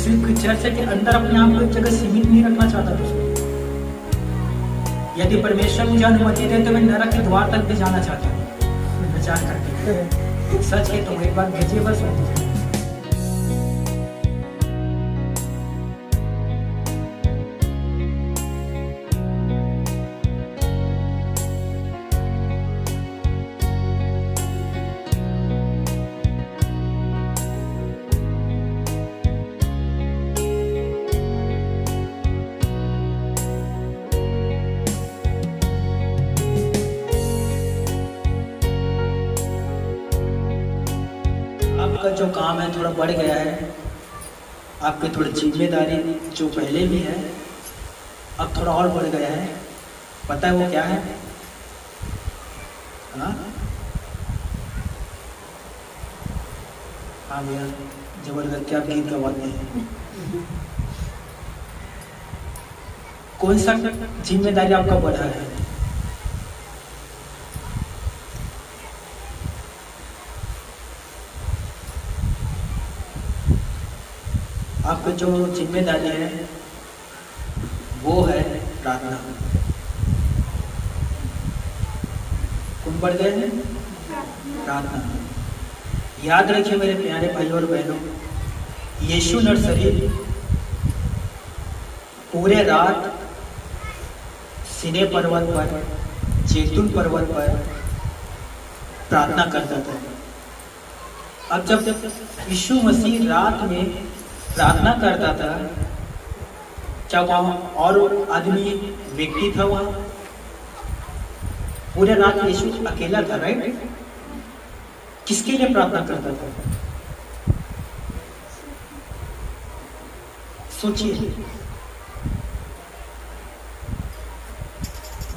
सिर्फ चर्च के अंदर अपने आप को एक जगह सीमित नहीं रखना चाहता दोस्तों। यदि परमेश्वर मुझे अनुमति दे तो मैं नरक के द्वार तक भी जाना चाहता हूँ प्रचार करके। सच है तो एक बार भेजिए बस। आपका जो काम है थोड़ा बढ़ गया है, आपकी थोड़ी जिम्मेदारी जो पहले भी है अब थोड़ा और बढ़ गया है। पता है वो क्या है? हाँ भैया जबरदस्ती आप गीत गवाते हैं। कौन सा जिम्मेदारी आपका बढ़ा है? आपकी जो जिम्मेदारी है वो है प्रार्थना। कौन बढ़ गए हैं? प्रार्थना। याद रखिए मेरे प्यारे भाइयों और बहनों, यीशु नर्सरी पूरे रात सीने पर्वत पर, जैतून पर्वत पर प्रार्थना करता था। अब जब यीशु मसीह रात में प्रार्थना करता था, क्या वहाँ और आदमी व्यक्ति था? वहाँ पूरे रात यीशु अकेला था, राइट? किसके लिए प्रार्थना करता था? सोचिए,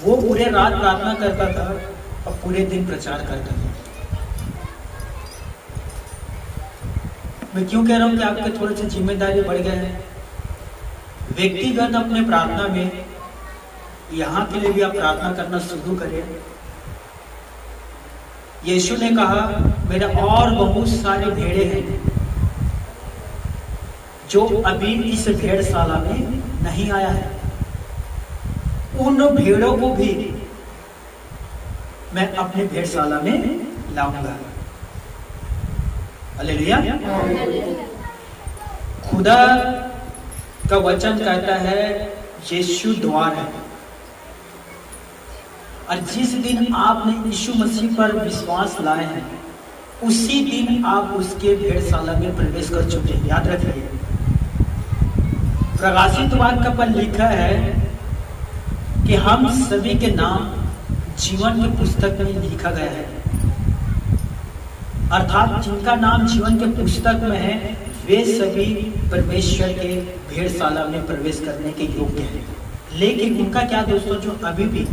वो पूरे रात प्रार्थना करता था और पूरे दिन प्रचार करता था। मैं क्यों कह रहा हूं कि आपके थोड़ी सी जिम्मेदारी बढ़ गया है? व्यक्तिगत अपने प्रार्थना में यहाँ के लिए भी आप प्रार्थना करना शुरू करें। यीशु ने कहा मेरे और बहुत सारे भेड़े हैं जो अभी इस भेड़शाला में नहीं आया है, उन भेड़ों को भी मैं अपने भेड़शाला में लाऊंगा। हालेलुया। खुदा का वचन कहता है यीशु द्वार है, और जिस दिन आपने यीशु मसीह पर विश्वास लाए हैं उसी दिन आप उसके भेड़शाला में प्रवेश कर चुके हैं। याद रखिए, प्रकाशित वाक्य पर लिखा है कि हम सभी के नाम जीवन की पुस्तक में लिखा गया है, अर्थात जिनका नाम जीवन के पुस्तक में है वे सभी परमेश्वर के भेड़शाला में प्रवेश करने के योग्य हैं। लेकिन उनका क्या दोस्तों, जो अभी भी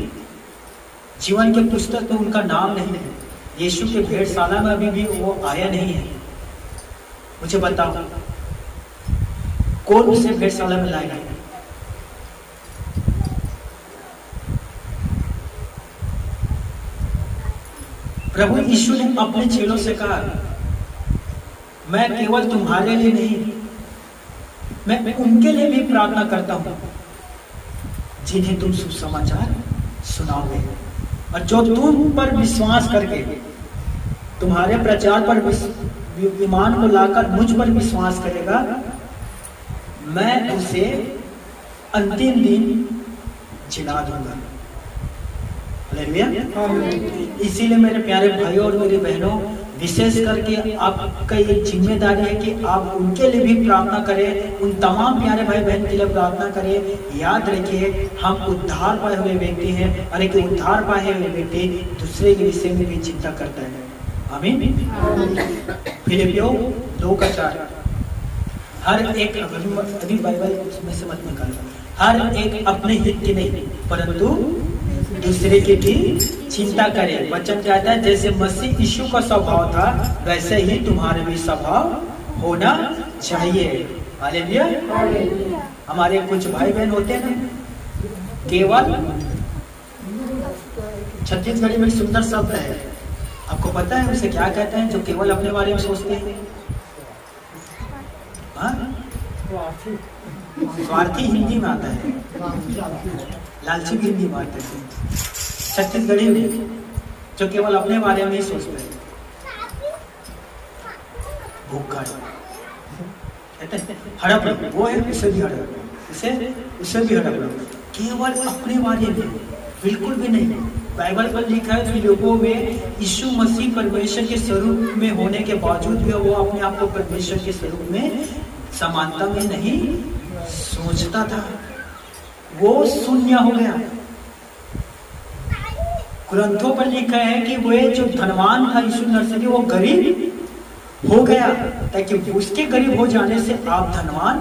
जीवन के पुस्तक में उनका नाम नहीं है, यीशु के भेड़शाला में अभी भी वो आया नहीं है। मुझे बताओ कौन उसे भेड़शाला में लाएगा? प्रभु यीशु ने अपने चेलों से कहा मैं केवल तुम्हारे लिए नहीं, मैं उनके लिए भी प्रार्थना करता हूं जिन्हें तुम सुसमाचार सुनाओगे, और जो तुम पर विश्वास करके तुम्हारे प्रचार पर ईमान को लाकर मुझ पर विश्वास करेगा, मैं उसे अंतिम दिन जिला दूंगा। इसीलिए मेरे प्यारे भाइयों और मेरी बहनों, विशेष करके आपका ये जिम्मेदारी है कि आप उनके लिए भी प्रार्थना करें, उन तमाम प्यारे भाई बहन के लिए प्रार्थना करें। याद रखिए हम उद्धार पाए हुए व्यक्ति हैं, और एक उद्धार पाए हुए व्यक्ति दूसरे के विषय में भी चिंता करता है। आमीन। फिलिपियों 2:4, हर एक, अभी बाइबल उसमें से मत निकालो, हर एक अपने हित की नहीं परंतु दूसरे की भी चिंता करे। वचन कहता है जैसे मसीह यीशु का स्वभाव था वैसे ही तुम्हारे भी स्वभाव होना चाहिए। हालेलुया। हमारे कुछ भाई बहन होते हैं केवल, छत्तीसगढ़ी में सुंदर शब्द है, आपको पता है उसे क्या कहते हैं? जो केवल अपने बारे में सोचते हैं। हाँ, स्वार्थी हिंदी में आता है, लालची भी हिंदी में आता है। छत्तीसगढ़ी में जो केवल अपने बारे में ही सोचते हैं, भूखा कहते हैं हड़प, वो है उसे भी हड़प, उसे भी हड़प, केवल अपने बारे में, बिल्कुल भी नहीं। बाइबल पर लिखा है कि लोगों में यीशु मसीह परमेश्वर के स्वरूप में होने के बावजूद भी वो अपने आप को परमेश्वर के स्वरूप में समानता में नहीं सोचता था, वो शून्य हो गया। ग्रंथों पर लिखा है कि वो जो धनवान था यीशु नरसरी, वो गरीब हो गया ताकि उसके गरीब हो जाने से आप धनवान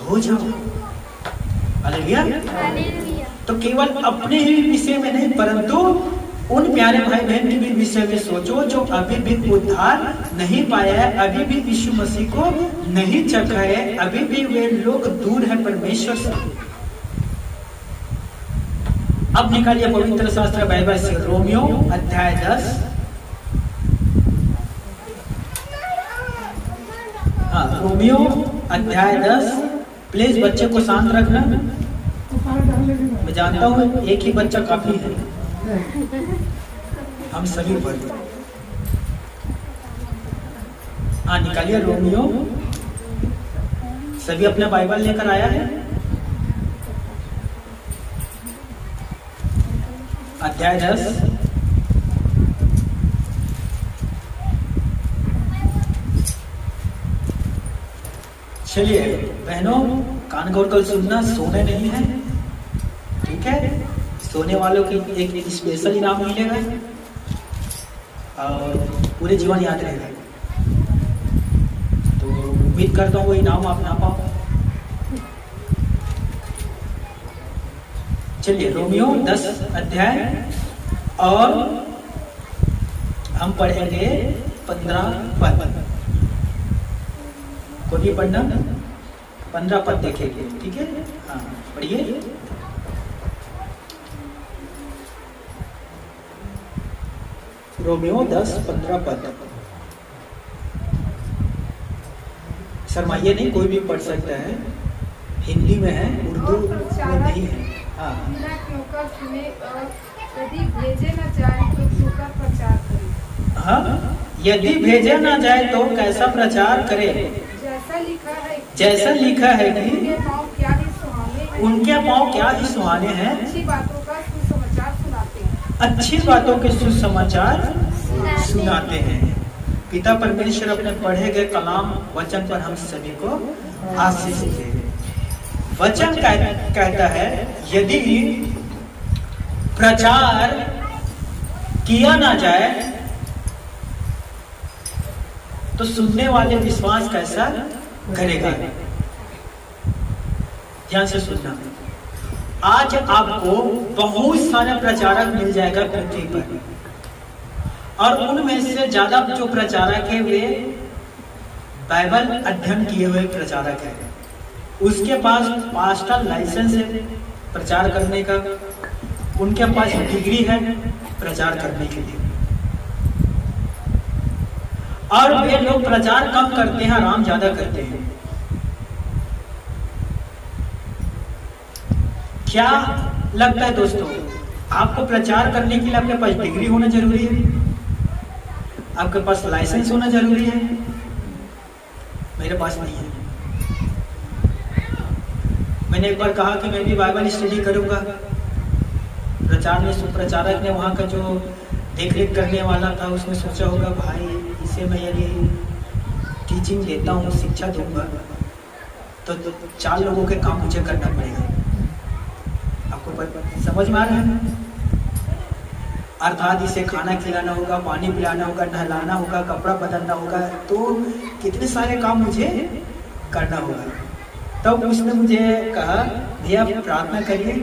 हो जाओ। हालेलुया। तो केवल अपने ही विषय में नहीं, परंतु उन प्यारे भाई बहन के भी विषय में सोचो जो अभी भी उद्धार नहीं पाया है, अभी भी यीशु मसीह को नहीं चखा है, अभी भी वे लोग दूर है परमेश्वर से। अब निकालिए पवित्र शास्त्र बाइबल से रोमियो अध्याय 10। रोमियो अध्याय 10। प्लीज बच्चे को शांत रखना। मैं जानता हूँ एक ही बच्चा काफी है, हम सभी पढ़। निकालिए रोमियो। सभी अपना बाइबल लेकर आया है? अध्याय 10। चलिए बहनों, कान खोल कर सुनना, सोने नहीं है, ठीक है? सोने वालों की एक स्पेशल इनाम मिलेगा और पूरे जीवन याद रहेगा। तो उम्मीद करता हूँ वो इनाम आप ना पाओ। चलिए रोमियो 10 अध्याय और हम पढ़ेंगे 15 पद। को भी पढ़ना, 15 पद देखेंगे, ठीक है? हाँ पढ़िए। रोमियो 10-15 पद। शर्माइए नहीं, कोई भी पढ़ सकता है, हिंदी में है, उर्दू में नहीं है। हाँ, यदि भेजे न जाए तो क्यों प्रचार करे? हाँ, यदि भेजे न जाए तो कैसा प्रचार करे? जैसा लिखा है कि उनके पाँव क्या ही सुहाने हैं, अच्छी बातों का सुसमाचार सुनाते हैं। अच्छी बातों के सुसमाचार सुनाते हैं। पिता परमेश्वर अपने पढ़े गए कलाम वचन पर हम सभी को आशीष दे। वचन कहता है यदि प्रचार किया ना जाए तो सुनने वाले विश्वास कैसा करेगा? ध्यान से सुनना। आज आपको बहुत सारे प्रचारक मिल जाएगा पृथ्वी पर, और उनमें से ज्यादा जो प्रचारक है वे बाइबल अध्ययन किए हुए प्रचारक है। उसके पास पास्टर लाइसेंस है प्रचार करने का, उनके पास डिग्री है प्रचार करने के लिए, और वे लोग प्रचार कम करते हैं, आराम ज्यादा करते हैं। क्या लगता है दोस्तों, आपको प्रचार करने के लिए आपके पास डिग्री होना जरूरी है? आपके पास लाइसेंस होना जरूरी है? मेरे पास नहीं है। मैंने एक बार कहा कि मैं भी बाइबल स्टडी करूंगा। प्रचार में सुप्रचारक ने, वहाँ का जो देख रेख करने वाला था, उसने सोचा होगा भाई इसे मैं यदि टीचिंग देता हूँ, शिक्षा दूंगा तो 4 लोगों के काम मुझे करना पड़ेगा। आपको समझ में आ रहा है? अर्थात इसे खाना खिलाना होगा, पानी पिलाना होगा, नहलाना होगा, कपड़ा बदलना होगा, तो कितने सारे काम मुझे करना होगा। तब उसने मुझे कहा भैया प्रार्थना करिए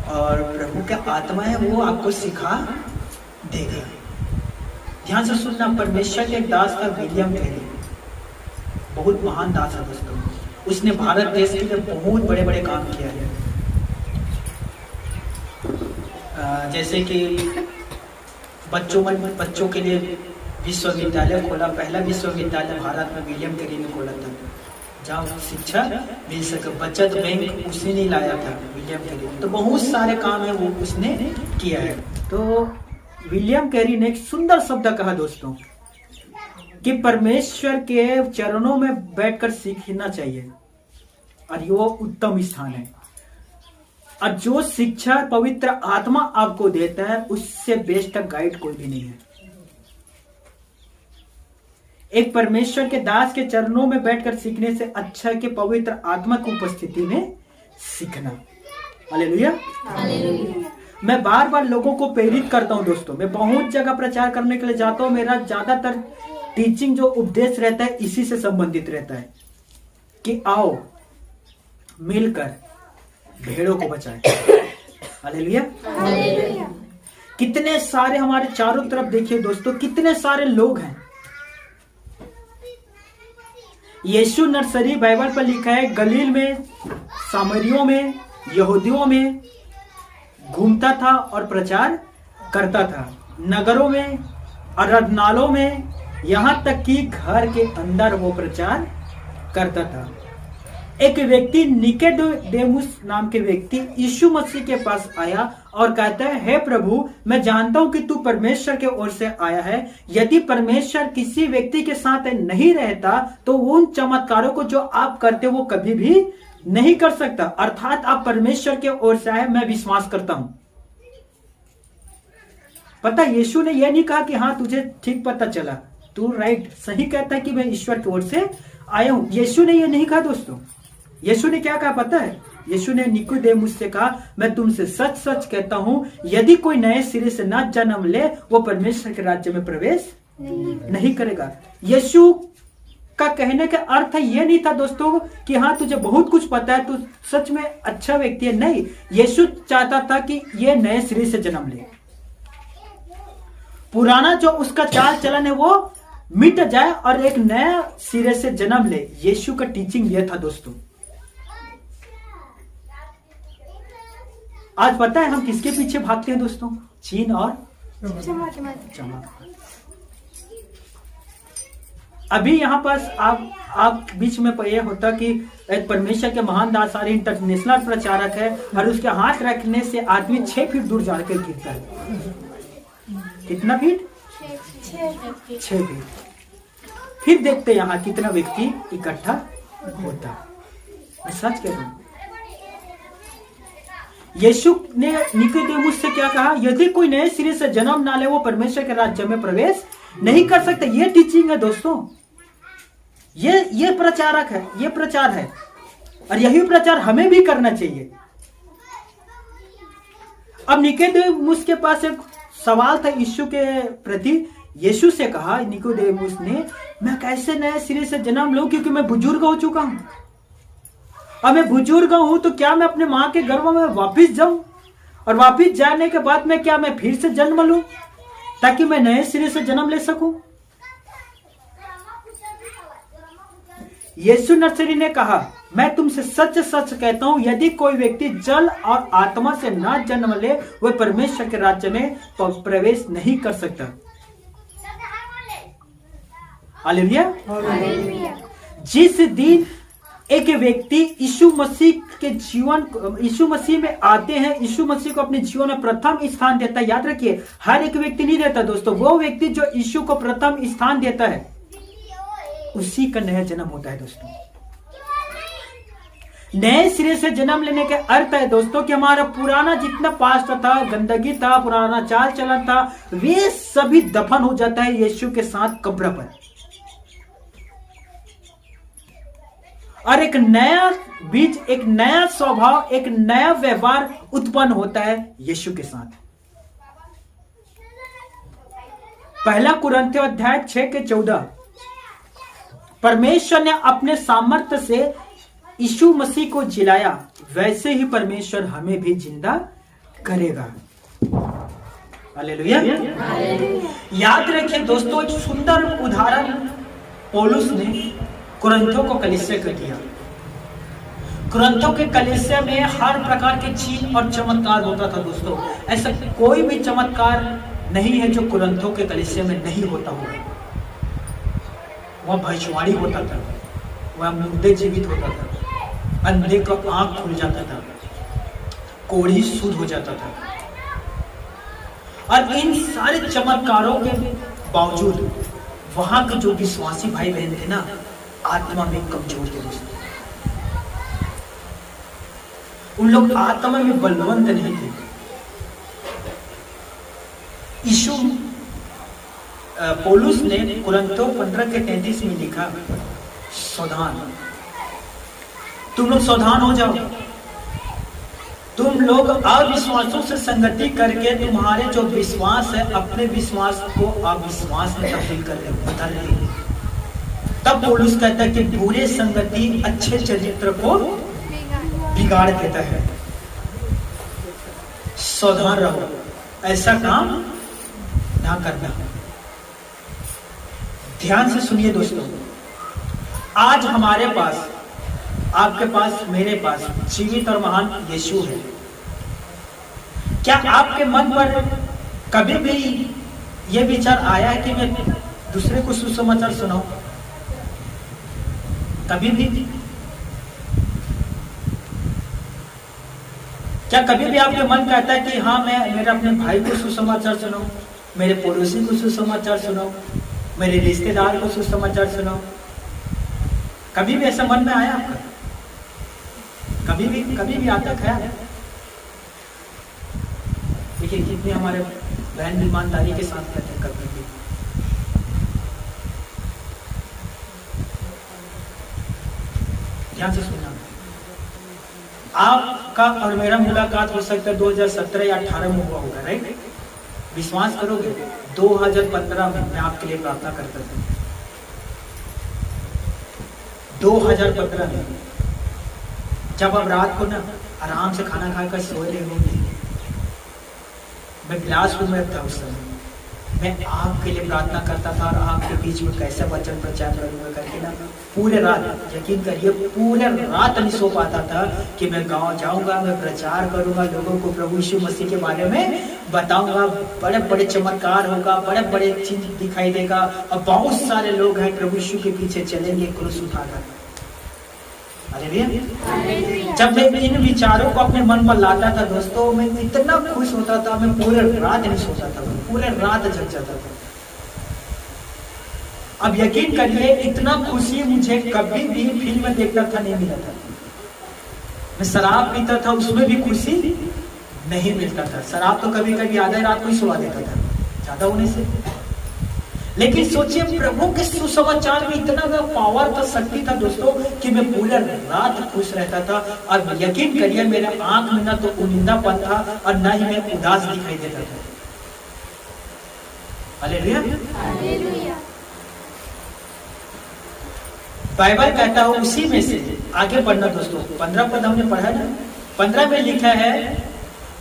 और प्रभु का आत्मा है वो आपको सिखा देगा। ध्यान से सुनना। परमेश्वर के एक दास का विलियम कैरी, बहुत महान दास है दोस्तों। उसने भारत देश के लिए बहुत बड़े बड़े काम किया है। जैसे कि बच्चों के लिए विश्वविद्यालय खोला, पहला विश्वविद्यालय भारत में विलियम कैरी ने खोला था, जहाँ शिक्षा मिल सके। बचत बैंक उसने नहीं लाया था, विलियम कैरी। तो बहुत सारे काम है वो उसने किया है। तो विलियम कैरी ने एक सुंदर शब्द कहा दोस्तों कि परमेश्वर के चरणों में बैठकर सीखना चाहिए और वो उत्तम स्थान है। और जो शिक्षा पवित्र आत्मा आपको देता है उससे बेस्ट गाइड कोई भी नहीं है। एक परमेश्वर के दास के चरणों में बैठकर सीखने से अच्छा है कि पवित्र आत्मा की उपस्थिति में सीखना। हालेलुया। मैं बार बार लोगों को प्रेरित करता हूं दोस्तों। मैं बहुत जगह प्रचार करने के लिए जाता हूं। मेरा ज्यादातर टीचिंग जो उपदेश रहता है इसी से संबंधित रहता है कि आओ मिलकर भेड़ों को बचाएं। हालेलुया। कितने सारे हमारे चारों तरफ देखिए दोस्तों, कितने सारे लोग हैं। यीशु नर्सरी बाइबल पर लिखा है गलील में, सामरियों में, यहूदियों में घूमता था और प्रचार करता था, नगरों में, आराधनालयों में, यहां तक कि घर के अंदर वो प्रचार करता था। एक व्यक्ति निकोदेमुस नाम के व्यक्ति यीशु मसीह के पास आया और कहता है, हे प्रभु, मैं जानता हूं कि तू परमेश्वर के ओर से आया है। यदि परमेश्वर किसी व्यक्ति के साथ नहीं रहता तो उन चमत्कारों को जो आप करते वो कभी भी नहीं कर सकता। अर्थात आप परमेश्वर के ओर से आए, मैं विश्वास करता हूं। पता, यीशु ने यह नहीं कहा कि हाँ तुझे ठीक पता चला, तू राइट सही कहता है कि मैं ईश्वर की ओर से आया हूं। यीशु ने यह नहीं कहा दोस्तों। यीशु ने क्या कहा पता है? यीशु ने निकोदेमुस से कहा, मैं तुमसे सच सच कहता हूं, यदि कोई नए सिरे से न जन्म ले वो परमेश्वर के राज्य में प्रवेश नहीं करेगा। यीशु का कहने का अर्थ यह नहीं था दोस्तों कि हाँ तुझे बहुत कुछ पता है, तू सच में अच्छा व्यक्ति है। नहीं, यीशु चाहता था कि यह नए सिरे से जन्म ले, पुराना जो उसका चाल चलन है वो मिट जाए और एक नया सिरे से जन्म ले। यीशु का टीचिंग यह था दोस्तों। आज पता है हम किसके पीछे भागते हैं दोस्तों? चीन और चमक। अभी यहाँ पास आप बीच में यह होता कि एक परमेश्वर के महान दास सारे इंटरनेशनल प्रचारक है और उसके हाथ रखने से आदमी 6 फीट दूर जाकर गिरता है। कितना फीट? 6 फीट। फिर देखते यहाँ कितना व्यक्ति इकट्ठा होता है। मैं सच कह रहा हूं। यीशु ने निकोदेमुस से क्या कहा? यदि कोई नए सिरे से जन्म ना ले वो परमेश्वर के राज्य में प्रवेश नहीं कर सकता। ये टीचिंग है दोस्तों। ये प्रचारक है, ये प्रचार है और यही प्रचार हमें भी करना चाहिए। अब निकोदेमुस के पास एक सवाल था यीशु के प्रति। यीशु से कहा निकोदेमुस ने, मैं कैसे नए सिरे से जन्म लूं क्योंकि मैं बुजुर्ग हो चुका हूं। अब मैं बुजुर्ग हूं तो क्या मैं अपने मां के गर्भ में वापिस जाऊं और वापिस जाने के बाद में क्या मैं फिर से जन्म लूं ताकि मैं नए सिरे से जन्म ले सकूं? यीशु नर्सरी ने कहा, मैं तुमसे सच सच कहता हूं, यदि कोई व्यक्ति जल और आत्मा से न जन्म ले वह परमेश्वर के राज्य में प्रवेश नहीं कर सकता। हालेलुया। जिस दिन एक व्यक्ति यीशु मसीह के जीवन, यीशु मसीह में आते हैं, यीशु मसीह को अपने जीवन में प्रथम स्थान देता है। याद रखिए, हर एक व्यक्ति नहीं देता दोस्तों। वो व्यक्ति जो यीशु को प्रथम स्थान देता है उसी का नया जन्म होता है दोस्तों। नए सिरे से जन्म लेने का अर्थ है दोस्तों कि हमारा पुराना जितना पास्ट था, गंदगी था, पुराना चाल चलन था, वे सभी दफन हो जाता है यीशु के साथ कब्र पर और एक नया बीज, एक नया स्वभाव, एक नया व्यवहार उत्पन्न होता है यीशु के साथ। पहला कुरिन्थियों अध्याय 6:14, परमेश्वर ने अपने सामर्थ्य से यीशु मसीह को जिलाया, वैसे ही परमेश्वर हमें भी जिंदा करेगा। हालेलुया। याद रखिए दोस्तों, एक सुंदर उदाहरण पौलुस ने कुरिन्थियों को कलीसिया को दिया। कुरिन्थियों के कलीसिया में हर प्रकार के चिन्ह और चमत्कार होता था दोस्तों। ऐसा कोई भी चमत्कार नहीं है जो कुरिन्थियों के कलीसिया में नहीं होता होगा। वह भविष्यवाणी होता था, वह मुर्दे जीवित होता था, अंधे का आंख खुल जाता था, कोढ़ी शुद्ध हो जाता था। और इन सारे चमत्कारों के बावजूद वहां के जो विश्वासी भाई बहन थे ना, आत्मा में कमजोर थे दोस्तों। उन लोग आत्मा में बलवंत नहीं थे। यीशु पौलुस ने कुरिन्थियों 15:33 में लिखा, सावधान, तुम लोग सावधान हो जाओ, तुम लोग अविश्वासों से संगति करके तुम्हारे जो विश्वास है अपने विश्वास को अविश्वास में तब्दील कर रहे हो, बदल रहे हो। तब पौलुस कहता है कि बुरे संगति अच्छे चरित्र को बिगाड़ देता है। सावधान रहो, ऐसा काम ना करना। ध्यान से सुनिए दोस्तों, आज हमारे पास, आपके पास, मेरे पास जीवित और महान यीशु है। क्या आपके मन पर कभी भी यह विचार आया है कि मैं दूसरे को सुसमाचार सुनाऊं? कभी भी? क्या कभी भी आपके मन कहता है कि हाँ, मैं मेरे अपने भाई को सुसमाचार सुनाऊं, मेरे पड़ोसी को सुसमाचार सुनाऊं, मेरे रिश्तेदार को सुसमाचार सुनाऊं? कभी भी ऐसा मन में आया आपका? कभी भी आता ख्याल? देखिए कितने हमारे बहन ईमानदारी के साथ कहते हैं कभी भी। ध्यान से सुनना, आपका और मेरा मुलाकात हो सकता है 2017 या 18 में हुआ होगा, राइट? विश्वास करोगे 2015 में मैं आपके लिए प्रार्थना करता था। 2015 में जब आप रात को ना आराम से खाना खाकर सो रहे होंगे, मैं बिलासपुर में था उस समय, मैं आपके लिए प्रार्थना करता था और आपके बीच में कैसे वचन प्रचार करूंगा करके ना पूरे रात, यकीन करिए पूरे रात नहीं सो पाता था कि मैं गांव जाऊंगा, मैं प्रचार करूंगा, लोगों को प्रभु यीशु मसीह के बारे में बताऊंगा, बड़े बड़े चमत्कार होगा, बड़े बड़े चीज दिखाई देगा और बहुत सारे लोग हैं प्रभु यीशु के पीछे चलेंगे क्रूस उठाकर। हालेलुया। जब मैं इन विचारों को अपने मन पर लाता था दोस्तों, मैं इतना खुश होता था, मैं पूरे रात नहीं सोता था, पूरे रात जग जाता था। अब यकीन करिए इतना खुशी मुझे कभी भी फिल्म देखता था नहीं मिला था। मैं शराब पीता था, उसमें भी खुशी नहीं मिलता था। शराब तो कभी कभी आधा रात को ही सुला देता था ज्यादा होने से। लेकिन सोचिए प्रभु के सुसमाचार में इतना पावर था, शक्ति था दोस्तों कि मैं पूरे रात खुश रहता था। और यकीन करिए मेरे आंख में ना तो उनिंदापन था और ना ही मैं उदास दिखाई देता था। हालेलुया। बाइबल कहता है उसी में से आगे पढ़ना दोस्तों, 15 पद हमने पढ़ा ना, 15 में लिखा है,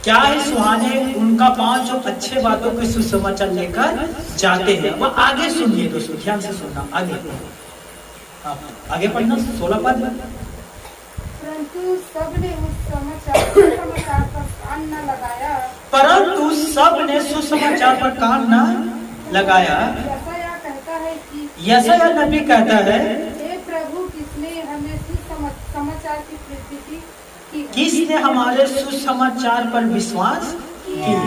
क्या है सुहाने उनका पांच जो अच्छे बातों के सुसमाचार लेकर जाते हैं। वह आगे सुनिए दोस्तों, ध्यान से सुनना, आगे पढ़ना 16 पद। परंतु सबने उस समाचार पर कान न लगाया। परंतु सबने सुसमाचार पर कान न लगाया। यशायाह कहता है कि यशायाह नबी कहता है, हे प्रभु किसने हमें सुसमाचार की प्रतीति की? किसने हमारे सुसमाचार पर विश्वास किया?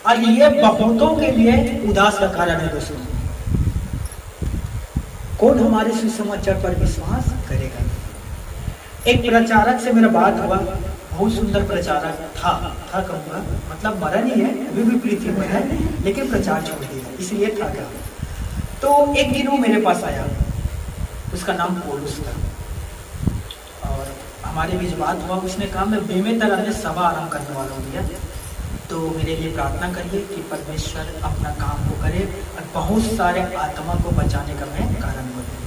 और ये बहुतों के लिए उदास का कारण है दोस्तों। कौन हमारे सुसमाचार पर विश्वास करेगा? एक प्रचारक से मेरा बात हुआ, बहुत सुंदर प्रचारक था कहूंगा, मतलब मरा नहीं है, अभी भी पृथ्वी में है, लेकिन प्रचार छोड़ दिया, इसलिए था क्या। तो एक दिन वो मेरे पास आया, उसका नाम पौलुस था, और हमारे बीच बात हुआ। उसने कहा मैं बेमे तरह में सभा आरंभ करने वाला हूँ भैया, तो मेरे लिए प्रार्थना करिए कि परमेश्वर अपना काम को करे और बहुत सारे आत्मा को बचाने का मैं कारण बनूँ।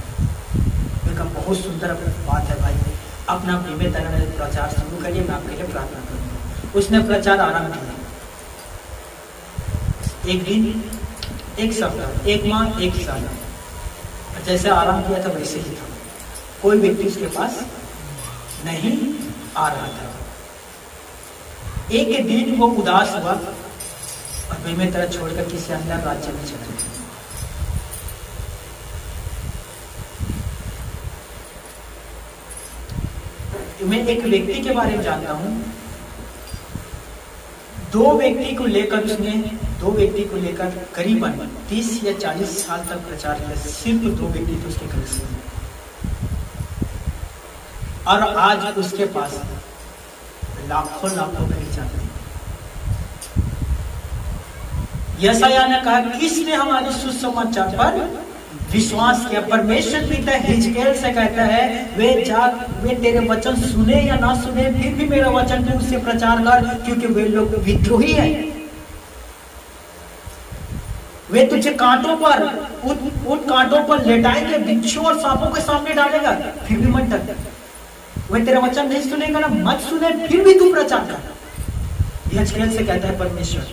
मैं बहुत सुंदर बात है भाई, अपना बेमे तरह में प्रचार शुरू करिए, मैं आपके लिए प्रार्थना करूँगा। उसने प्रचार आरंभ किया, एक दिन, एक सप्ताह, एक माह, एक साल, जैसे आरंभ किया था वैसे ही था। कोई व्यक्ति उसके पास नहीं आ रहा था। एक दिन वो उदास हुआ और बेमे तरह छोड़कर किसी अन्य राज्य में चला गया। मैं एक व्यक्ति के बारे में जानता हूं, दो व्यक्ति को लेकर करीबन 30 या 40 साल तक प्रचार किया, सिर्फ दो व्यक्ति थे उसके कलीसिया में, और आज उसके पास लाखों खरीचा थे। यशायाह ने कहा, किसने हमारे सुसमाचार पर विश्वास किया? परमेश्वर पिता हिजकेल से कहता है, वे तेरे वचन सुने या ना सुने, फिर भी मेरा वचन तू उससे प्रचार कर, क्योंकि वे लोग विद्रोही है। वे तुझे कांटों पर उन कांटों पर लेटाएंगे, बिच्छू और सांपों के सामने डालेगा, फिर भी मत डर। वे तेरा वचन नहीं सुनेगा ना, मत सुने, फिर भी तू प्रचार कर। हिजकेल से कहता है परमेश्वर।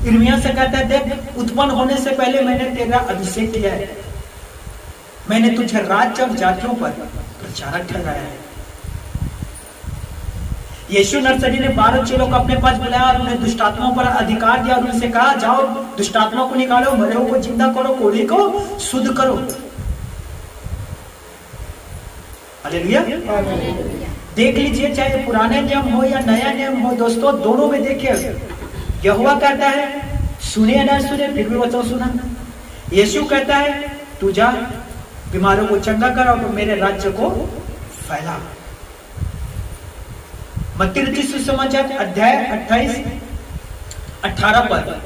यिर्मयाह से कहता है, देख, उत्पन्न होने से पहले मैंने तेरा अभिषेक किया है, मैंने तुझे राज्य और जातियों पर प्रचारक ठहराया है। यीशु नर्सरी ने 12 चेलों को अपने पास बुलाया और उन्हें दुष्टात्माओं पर अधिकार दिया और उनसे कहा, जाओ दुष्टात्माओं को निकालो, मरे को जिंदा करो, कोढ़ी को शुद्ध करो। हालेलुया। देख लीजिए, चाहे पुराने नियम हो या नया नियम हो दोस्तों, दोनों में देखिए, यहोवा कहता है सुने या ना सुने, फिर भी वचन सुना। यीशु कहता है तू जा, बीमारों को चंगा कर और मेरे राज्य को फैला। मत्ती रचित सुसमाचार अध्याय 28-18 पर,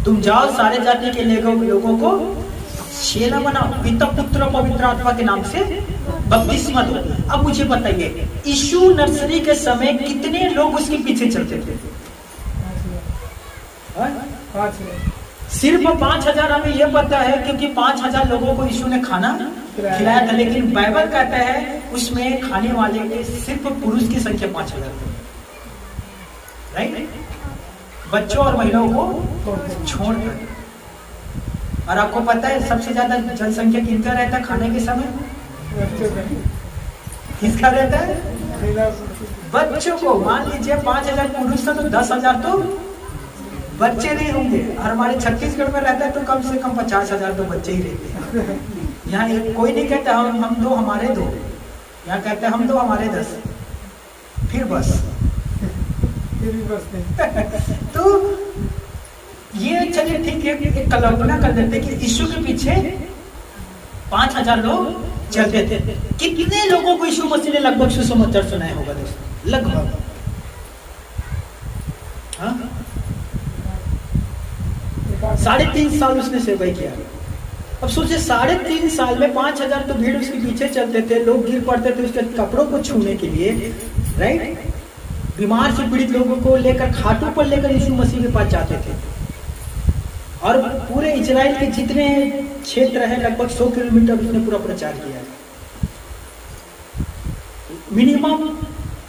तुम जाओ सारे जाति के लोगों को चेला बनाओ, पिता पुत्र पवित्र आत्मा के नाम से बपतिस्मा दो। अब मुझे बताइए, यीशु नर्सरी के समय कितने लोग उसके पीछे चलते थे? सिर्फ 5000। हमें यह पता है क्योंकि 5000 लोगों को यीशु ने खाना खिलाया था, लेकिन बाइबल कहता है उसमें खाने वाले के सिर्फ पुरुष की संख्या 5000 थी, राइट? बच्चों और महिलाओं को छोड़कर। और आपको पता है सबसे ज्यादा जनसंख्या किनका रहता है खाने के समय? किसका रहता है? बच्चों को। मान लीजिए 5000 पुरुष था तो 10,000 तो बच्चे नहीं होंगे। और हमारे छत्तीसगढ़ में रहता है तो कम से कम 50,000 तो बच्चे ही रहते हैं। यहाँ कोई नहीं कहता हम दो हमारे दो, यहाँ कहते हैं हम दो हमारे 10, फिर बस तो ये चलिए ठीक है, एक कल्पना कर देते कि यीशु के पीछे 5000 लोग चलते थे। कितने लोगों को यीशु मसीह ने लगभग सुसमाचार सुनाया होगा दोस्तों? लगभग 3.5 साल उसने सेवा किया। अब सोचिए 3.5 साल में 5000 तो भीड़ उसके पीछे चलते थे, लोग गिर पड़ते थे उसके कपड़ों को छूने के लिए, राइट? बीमार से पीड़ित लोगों को लेकर खाटों पर लेकर यीशु मसीह के पास जाते थे। और पूरे इजराइल के जितने क्षेत्र है लगभग 100 किलोमीटर उसने पूरा प्रचार किया है।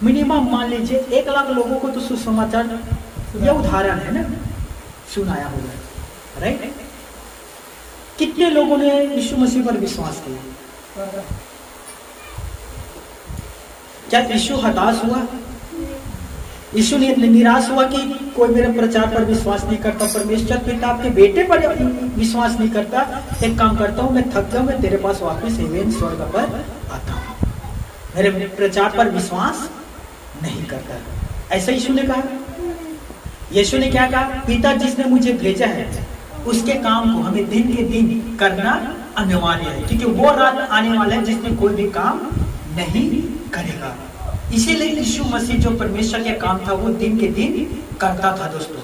मिनिमम मान लीजिए 1 लाख लोगों को तो सुसमाचार, यह उदाहरण है ना, सुनाया होगा, राइट? कितने लोगों ने यीशु मसीह पर विश्वास किया? क्या यीशु हताश हुआ? यीशु ने निराश हुआ कि कोई मेरे प्रचार पर विश्वास नहीं करता, परमेश्वर पिता आपके बेटे पर विश्वास नहीं करता, एक काम करता हूं, मैं थक गया, मैं तेरे पास वापस हेवेन स्वर्ग पर आता हूं, मेरे प्रचार पर विश्वास नहीं करता। ऐसा यीशु ने कहा। यीशु ने क्या कहा? पिता जिसने मुझे भेजा है उसके काम को हमें दिन के दिन करना अनिवार्य है, क्योंकि वो रात आने वाला है जिसमें कोई भी काम नहीं करेगा। इसीलिए यीशु मसीह जो परमेश्वर का काम था वो दिन के दिन करता था दोस्तों।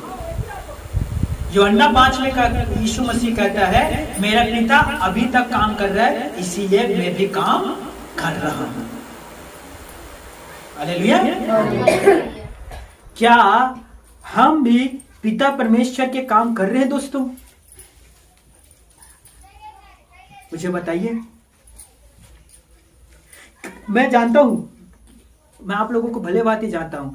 यूहन्ना 5 में यीशु मसीह कहता है मेरा पिता अभी तक काम कर रहा है, इसीलिए मैं भी काम कर रहा हूं। हालेलुया। क्या हम भी पिता परमेश्वर के काम कर रहे हैं दोस्तों? मुझे बताइए। मैं जानता हूं, मैं आप लोगों को भले बात ही जानता हूं,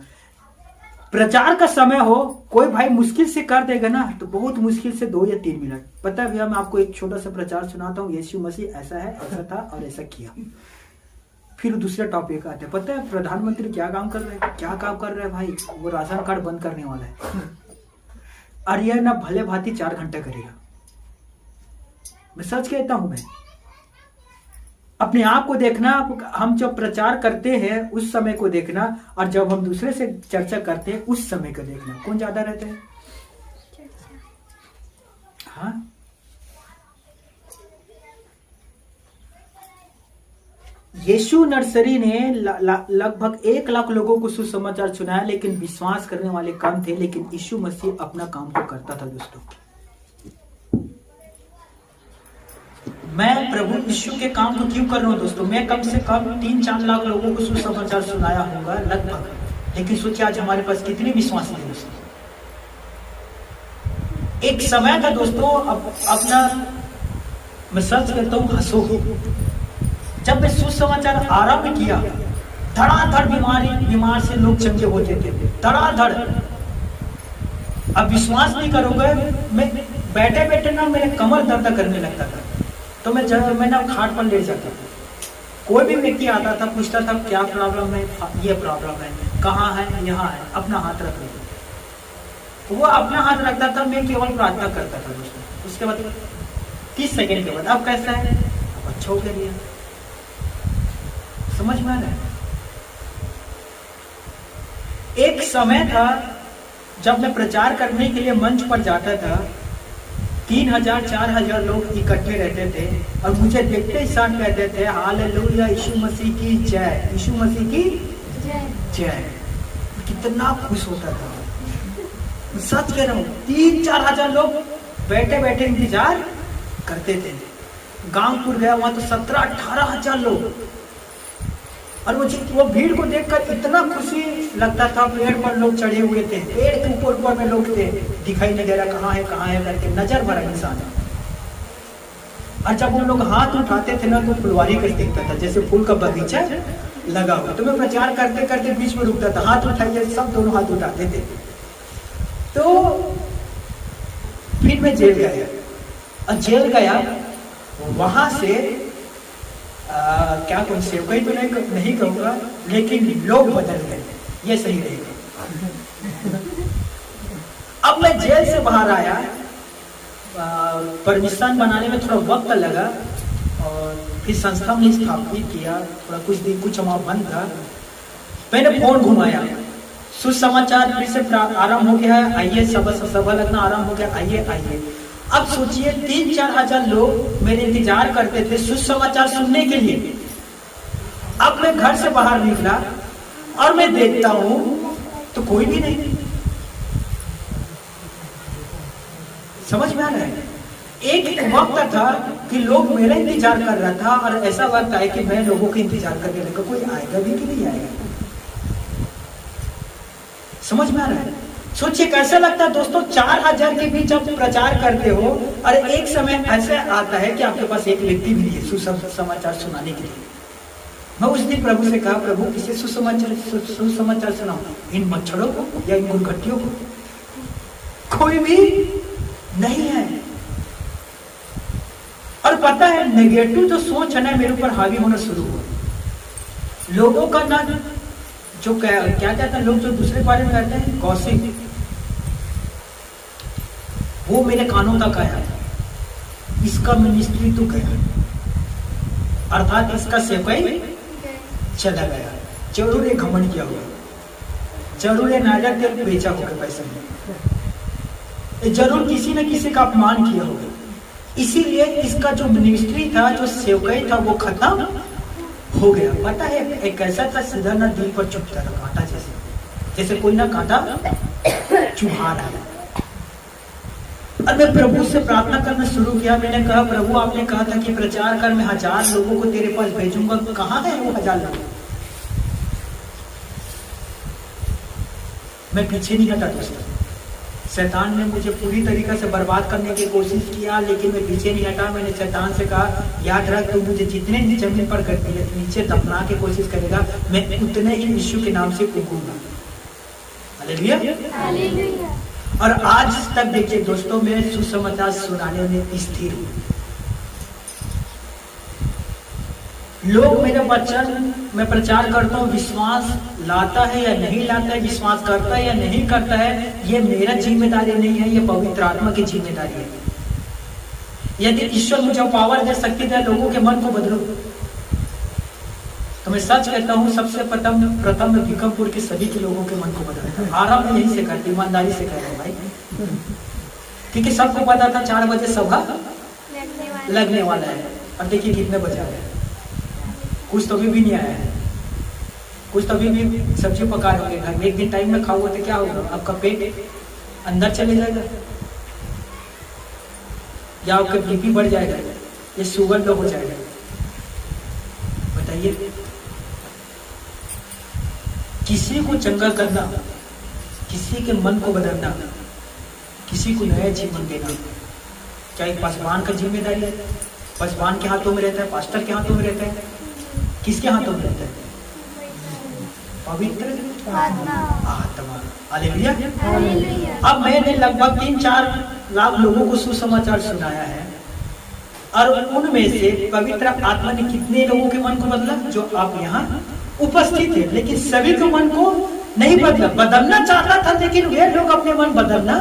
प्रचार का समय हो, कोई भाई मुश्किल से कर देगा ना तो बहुत मुश्किल से 2 या 3 मिनट। पता है भैया, मैं आपको एक छोटा सा प्रचार सुनाता हूं, यीशु मसीह ऐसा है, ऐसा था और ऐसा किया। फिर दूसरा टॉपिक आता है, पता है प्रधानमंत्री क्या काम कर रहे हैं? क्या काम कर रहे हैं भाई? वो राशन कार्ड बंद करने वाला है, और यह ना भले भांति 4 घंटे करेगा। मैं सच कहता हूं मैं। अपने आप को देखना, हम जब प्रचार करते हैं उस समय को देखना, और जब हम दूसरे से चर्चा करते हैं उस समय को देखना, कौन ज्यादा रहता है? हाँ, यीशु नर्सरी ने लगभग 1 लाख लोगों को सुसमाचार सुनाया, लेकिन विश्वास करने वाले कम थे। लेकिन यीशु मसीह अपना काम को करता था। दोस्तों, मैं प्रभु यीशु के काम को क्यों कर रहा हूं? दोस्तों, मैं कम से कम 3-4 लाख लोगों को सुसमाचार सुनाया होगा लगभग, लेकिन सोचिए आज हमारे पास कितने विश्वासी हैं दोस्तों। एक समय था दोस्तों, अपना मैं सच कहता हूं, हंसो, जब मैं सुसमाचार आरंभ किया, धड़ाधड़ बीमार से लोग चंगे होते थे, धड़ाधड़। अब विश्वास नहीं करोगे, मैं बैठे बैठे ना मेरे कमर दर्द करने लगता था, तो मैं ना खाट पर लेट जाता था। कोई भी व्यक्ति आता था, पूछता था क्या प्रॉब्लम है, ये प्रॉब्लम है, कहाँ है, यहाँ है, अपना हाथ रख लेते, वो अपना हाथ रखता था, मैं केवल प्रार्थना करता था दोस्तों। उसके बाद 30 सेकंड के बाद अब कैसा है, अब अच्छा हो गया। समझ में आ रहा है? एक समय था जब मैं प्रचार करने के लिए मंच पर जाता था, 3000-4000 लोग इकट्ठे रहते थे, और मुझे देखते ही साथ कहते थे हालेलुया, यीशु मसीह की जय, यीशु मसीह की जय। कितना खुश होता था, सच कह रहा हूं। 3-4 हजार लोग बैठे बैठे इंतजार करते थे। गांवपुर गया, वहां तो 17-18 हजार लोग, और मुझे वो भीड़ को देखकर इतना खुशी लगता था। पेड़ पर लोग चढ़े हुए थे, पेड़ के ऊपर में लोग थे, दिखाई नहीं दे रहा कहाँ है करके नजर भरा इंसान। और जब वो लोग हाथ उठाते थे ना, तो फुलवारी कर दिखता था, जैसे फूल का बगीचा लगा हुआ। तो मैं प्रचार करते करते बीच में रुकता था, हाथ उठाइए, सब दोनों हाथ उठाते थे। तो फिर मैं जेल गया, और जेल गया, वहां से क्या कोई सेवकाई तो नहीं कहूंगा, लेकिन लोग बदल गए, ये सही रहेगा। अब मैं जेल से बाहर आया, परमिशन बनाने में थोड़ा वक्त लगा, और फिर संस्था में स्थापित किया। थोड़ा कुछ दिन कुछ वहां बंद था, मैंने फोन घुमाया, सुसमाचार फिर से आरंभ हो गया है, आइए सभा लगना आरंभ हो गया, आइए। अब सोचिए 3-4 हजार लोग मेरे इंतजार करते थे सुसमाचार सुनने के लिए। अब मैं घर से बाहर निकला और मैं देखता हूं तो कोई भी नहीं। समझ में आ रहा है? एक वक्त था कि लोग मेरा इंतजार कर रहा था, और ऐसा वक्त आया कि मैं लोगों का इंतजार करने लगा, कोई आएगा भी कि नहीं आएगा। समझ में आ रहा है? सोचिए कैसा लगता है दोस्तों, 4000 के बीच आप प्रचार करते हो, और एक समय ऐसा आता है कि आपके पास एक व्यक्ति भी नहीं है सुसमाचार सुनाने के लिए। मैं उस दिन प्रभु से कहा, प्रभु किसे सुसमाचार सुनाऊं, इन मच्छरों को या इन गुरघटियों को? कोई भी नहीं है। और पता है, नेगेटिव जो सोच है ना मेरे ऊपर हावी होना शुरू हुआ। लोगों का ना जो क्या कहता है, लोग जो दूसरे के बारे में कहते हैं गॉसिप, वो मेरे कानों तक आया। इसका मिनिस्ट्री तो गया, अर्थात इसका सेवकाई चला गया, जरूर एक घमंड किया होगा, जरूर ये नारियल तेल बेचा होगा पैसे में, जरूर किसी न किसी का अपमान किया होगा। इसीलिए इसका जो मिनिस्ट्री था, जो सेवकाई था, वो खत्म हो गया। पता है, एक ऐसा था सीधा ना दिल पर चुभता था, कांटा जैसे कोई ना कांटा चुभा रहा है। और मैं प्रभु से प्रार्थना करना शुरू किया। मैंने कहा, प्रभु आपने कहा था कि प्रचार कर, मैं 1000 लोगों को तेरे पास भेजूंगा, कहाँ है वो 1000 लोग? मैं पीछे नहीं हटा दोस्तों। शैतान ने मुझे पूरी तरीके से बर्बाद करने की कोशिश किया, लेकिन मैं पीछे नहीं हटा। मैंने शैतान से कहा, याद रख, तू मुझे जितने जमीन पर नीचे दफना की कोशिश करेगा, मैं उतने ही यीशु के नाम से फूंकूंगा। हालेलुया। और आज तक देखिए दोस्तों, मैं सुसमाचार सुनाने में स्थिर हूं। लोग मेरे वचन मैं प्रचार करता हूं, विश्वास लाता है या नहीं लाता है, विश्वास करता है या नहीं करता है, ये मेरा जिम्मेदारी नहीं है, ये पवित्र आत्मा की जिम्मेदारी है। यदि ईश्वर मुझे पावर दे, शक्ति दे, लोगों के मन को बदलो, तो मैं सच कहता हूँ, सबसे प्रथम विक्रमपुर के सभी के लोगों के मन को बदलता। आराम में यही से करती, ईमानदारी से कह रहे हैं भाई, क्योंकि सबको पता था 4 बजे सभा लगने वाला है। और देखिए कितने बजे आए, कुछ तो अभी भी नहीं आया है, कुछ तो अभी भी सब्जी पका रहे होंगे घर में। एक दिन टाइम में खाओगे तो क्या होगा, आपका पेट अंदर चले जाएगा, या आपका बीपी बढ़ जाएगा, ये शुगर लो हो जाएगा। बताइए, किसी को चंगा करना, किसी के मन को बदलना, किसी को नया जीवन देना, क्या एक पासवान का जिम्मेदारी है? पासवान के हाथों में रहता है, पास्टर के हाथों में रहता है, किसके हाथों में रहता है? पवित्र आत्मा। हालेलुया। अब मैंने लगभग 3-4 लाख लोगों को सुसमाचार सुनाया है, और उनमें से पवित्र आत्मा ने कितने लोगों के मन को बदला? जो आप यहाँ उपस्थित है, लेकिन सभी के मन को नहीं बदला। बदलना चाहता था, लेकिन वे लोग अपने मन बदलना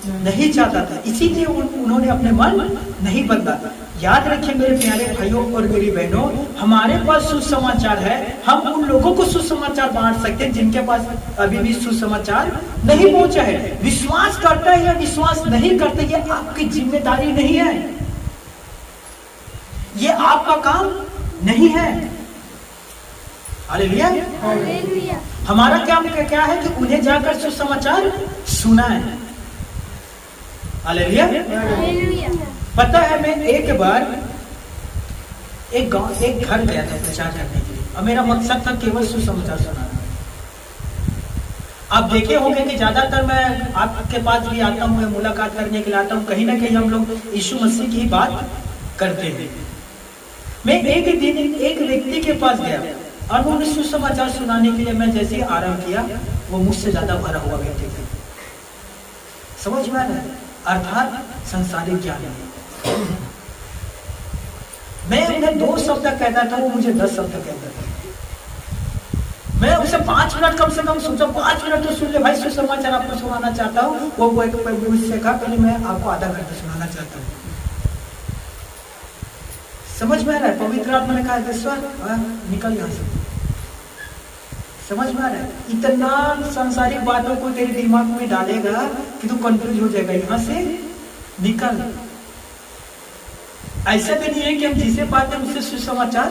नहीं चाहता था, इसीलिए उन्होंने अपने मन नहीं बदला। याद रखिए मेरे प्यारे भाइयों और मेरी बहनों, हमारे पास सुसमाचार है। हम उन लोगों को सुसमाचार बांट सकते हैं जिनके पास अभी भी सुसमाचार नहीं पहुंचा है। विश्वास करता है या विश्वास नहीं करता, ये आपकी जिम्मेदारी नहीं है, ये आपका काम नहीं है। हालेलुया। हमारा काम क्या है कि उन्हें जाकर सुसमाचार सुनाएं। हालेलुया। पता है, मैं एक बार एक घर गया था प्रचार करने के लिए, और मेरा मकसद था केवल सुसमाचार सुनाना। आप देखे होंगे कि ज्यादातर मैं आपके पास भी आता हूँ, मुलाकात करने के लिए आता हूँ, कहीं ना कहीं हम लोग यीशु मसीह की ही बात करते हैं। मैं एक दिन एक व्यक्ति के पास गया, और उन्हें सुसमाचार सुनाने के लिए मैं जैसे आरंभ किया, वो मुझसे ज्यादा भरा हुआ व्यक्ति था। समझ में आ रहा है? अर्थात संसारिक ज्ञान है। मैं उन्हें 2 शब्द कहता था, वो मुझे 10 शब्द कहता था। मैं उसे 5 मिनट कम से कम सोचा, 5 मिनट तो सुन ले भाई, सुसमाचार आपको सुनाना चाहता हूँ। वो मुझसे कहा, पहले मैं आपको आधा घंटा सुनाना चाहता हूँ। समझ में आ रहा है? पवित्र आत्मा ने कहा, निकल यहाँ से। समझ में आ रहा है? इतना सांसारिक बातों को तेरे दिमाग में डालेगा कि तू कंफ्यूज हो जाएगा। यहाँ से निकल। ऐसा भी नहीं है कि हम जिसे पाते हैं उससे सुसमाचार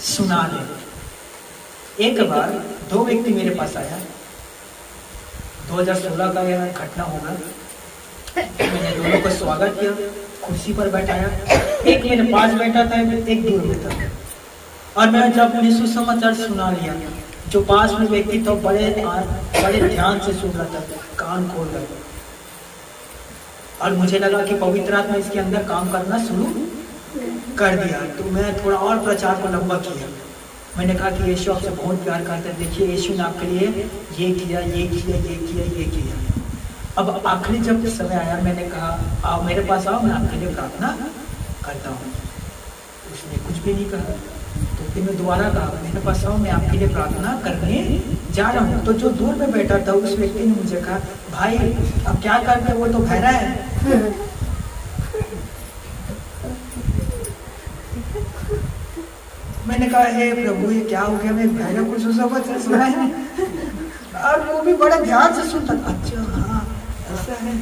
सुना दे। एक बार 2 व्यक्ति मेरे पास आया, 2016 का यह घटना होगा। मैंने दोनों को स्वागत किया, कुर्सी पर बैठाया। एक मेरे पास बैठा था, एक दूर में था। और मैं जब उन्हें सुसमाचार सुना लिया, जो पास में व्यक्ति था बड़े ध्यान से सुन रहा था, कान खोल रहा। और मुझे लगा कि पवित्र आत्मा इसके अंदर काम करना शुरू कर दिया। तो मैं थोड़ा और प्रचार को लंबा किया। मैंने कहा कि यीशु आपसे बहुत प्यार करता है, देखिए यीशु ने आपके लिए ये किया, ये किया, ये किया, ये किया। अब आखिरी जब समय आया, मैंने कहा आप मेरे पास आओ, मैं आपके लिए प्रार्थना करता हूँ। उसने कुछ भी नहीं कहा। तो फिर मैं दोबारा कहा, मेरे पास आओ, मैं आपके लिए प्रार्थना करने जा रहा हूँ। तो जो दूर में बैठा था उस व्यक्ति ने मुझे कहा, भाई अब क्या करते, वो तो बहरा है। मैंने कहा, हे प्रभु ये क्या हो गया, मैं बहरा को सुसमाचार सुना है। और वो भी बड़ा ध्यान से सुनता था। अच्छा हाँ ऐसा है।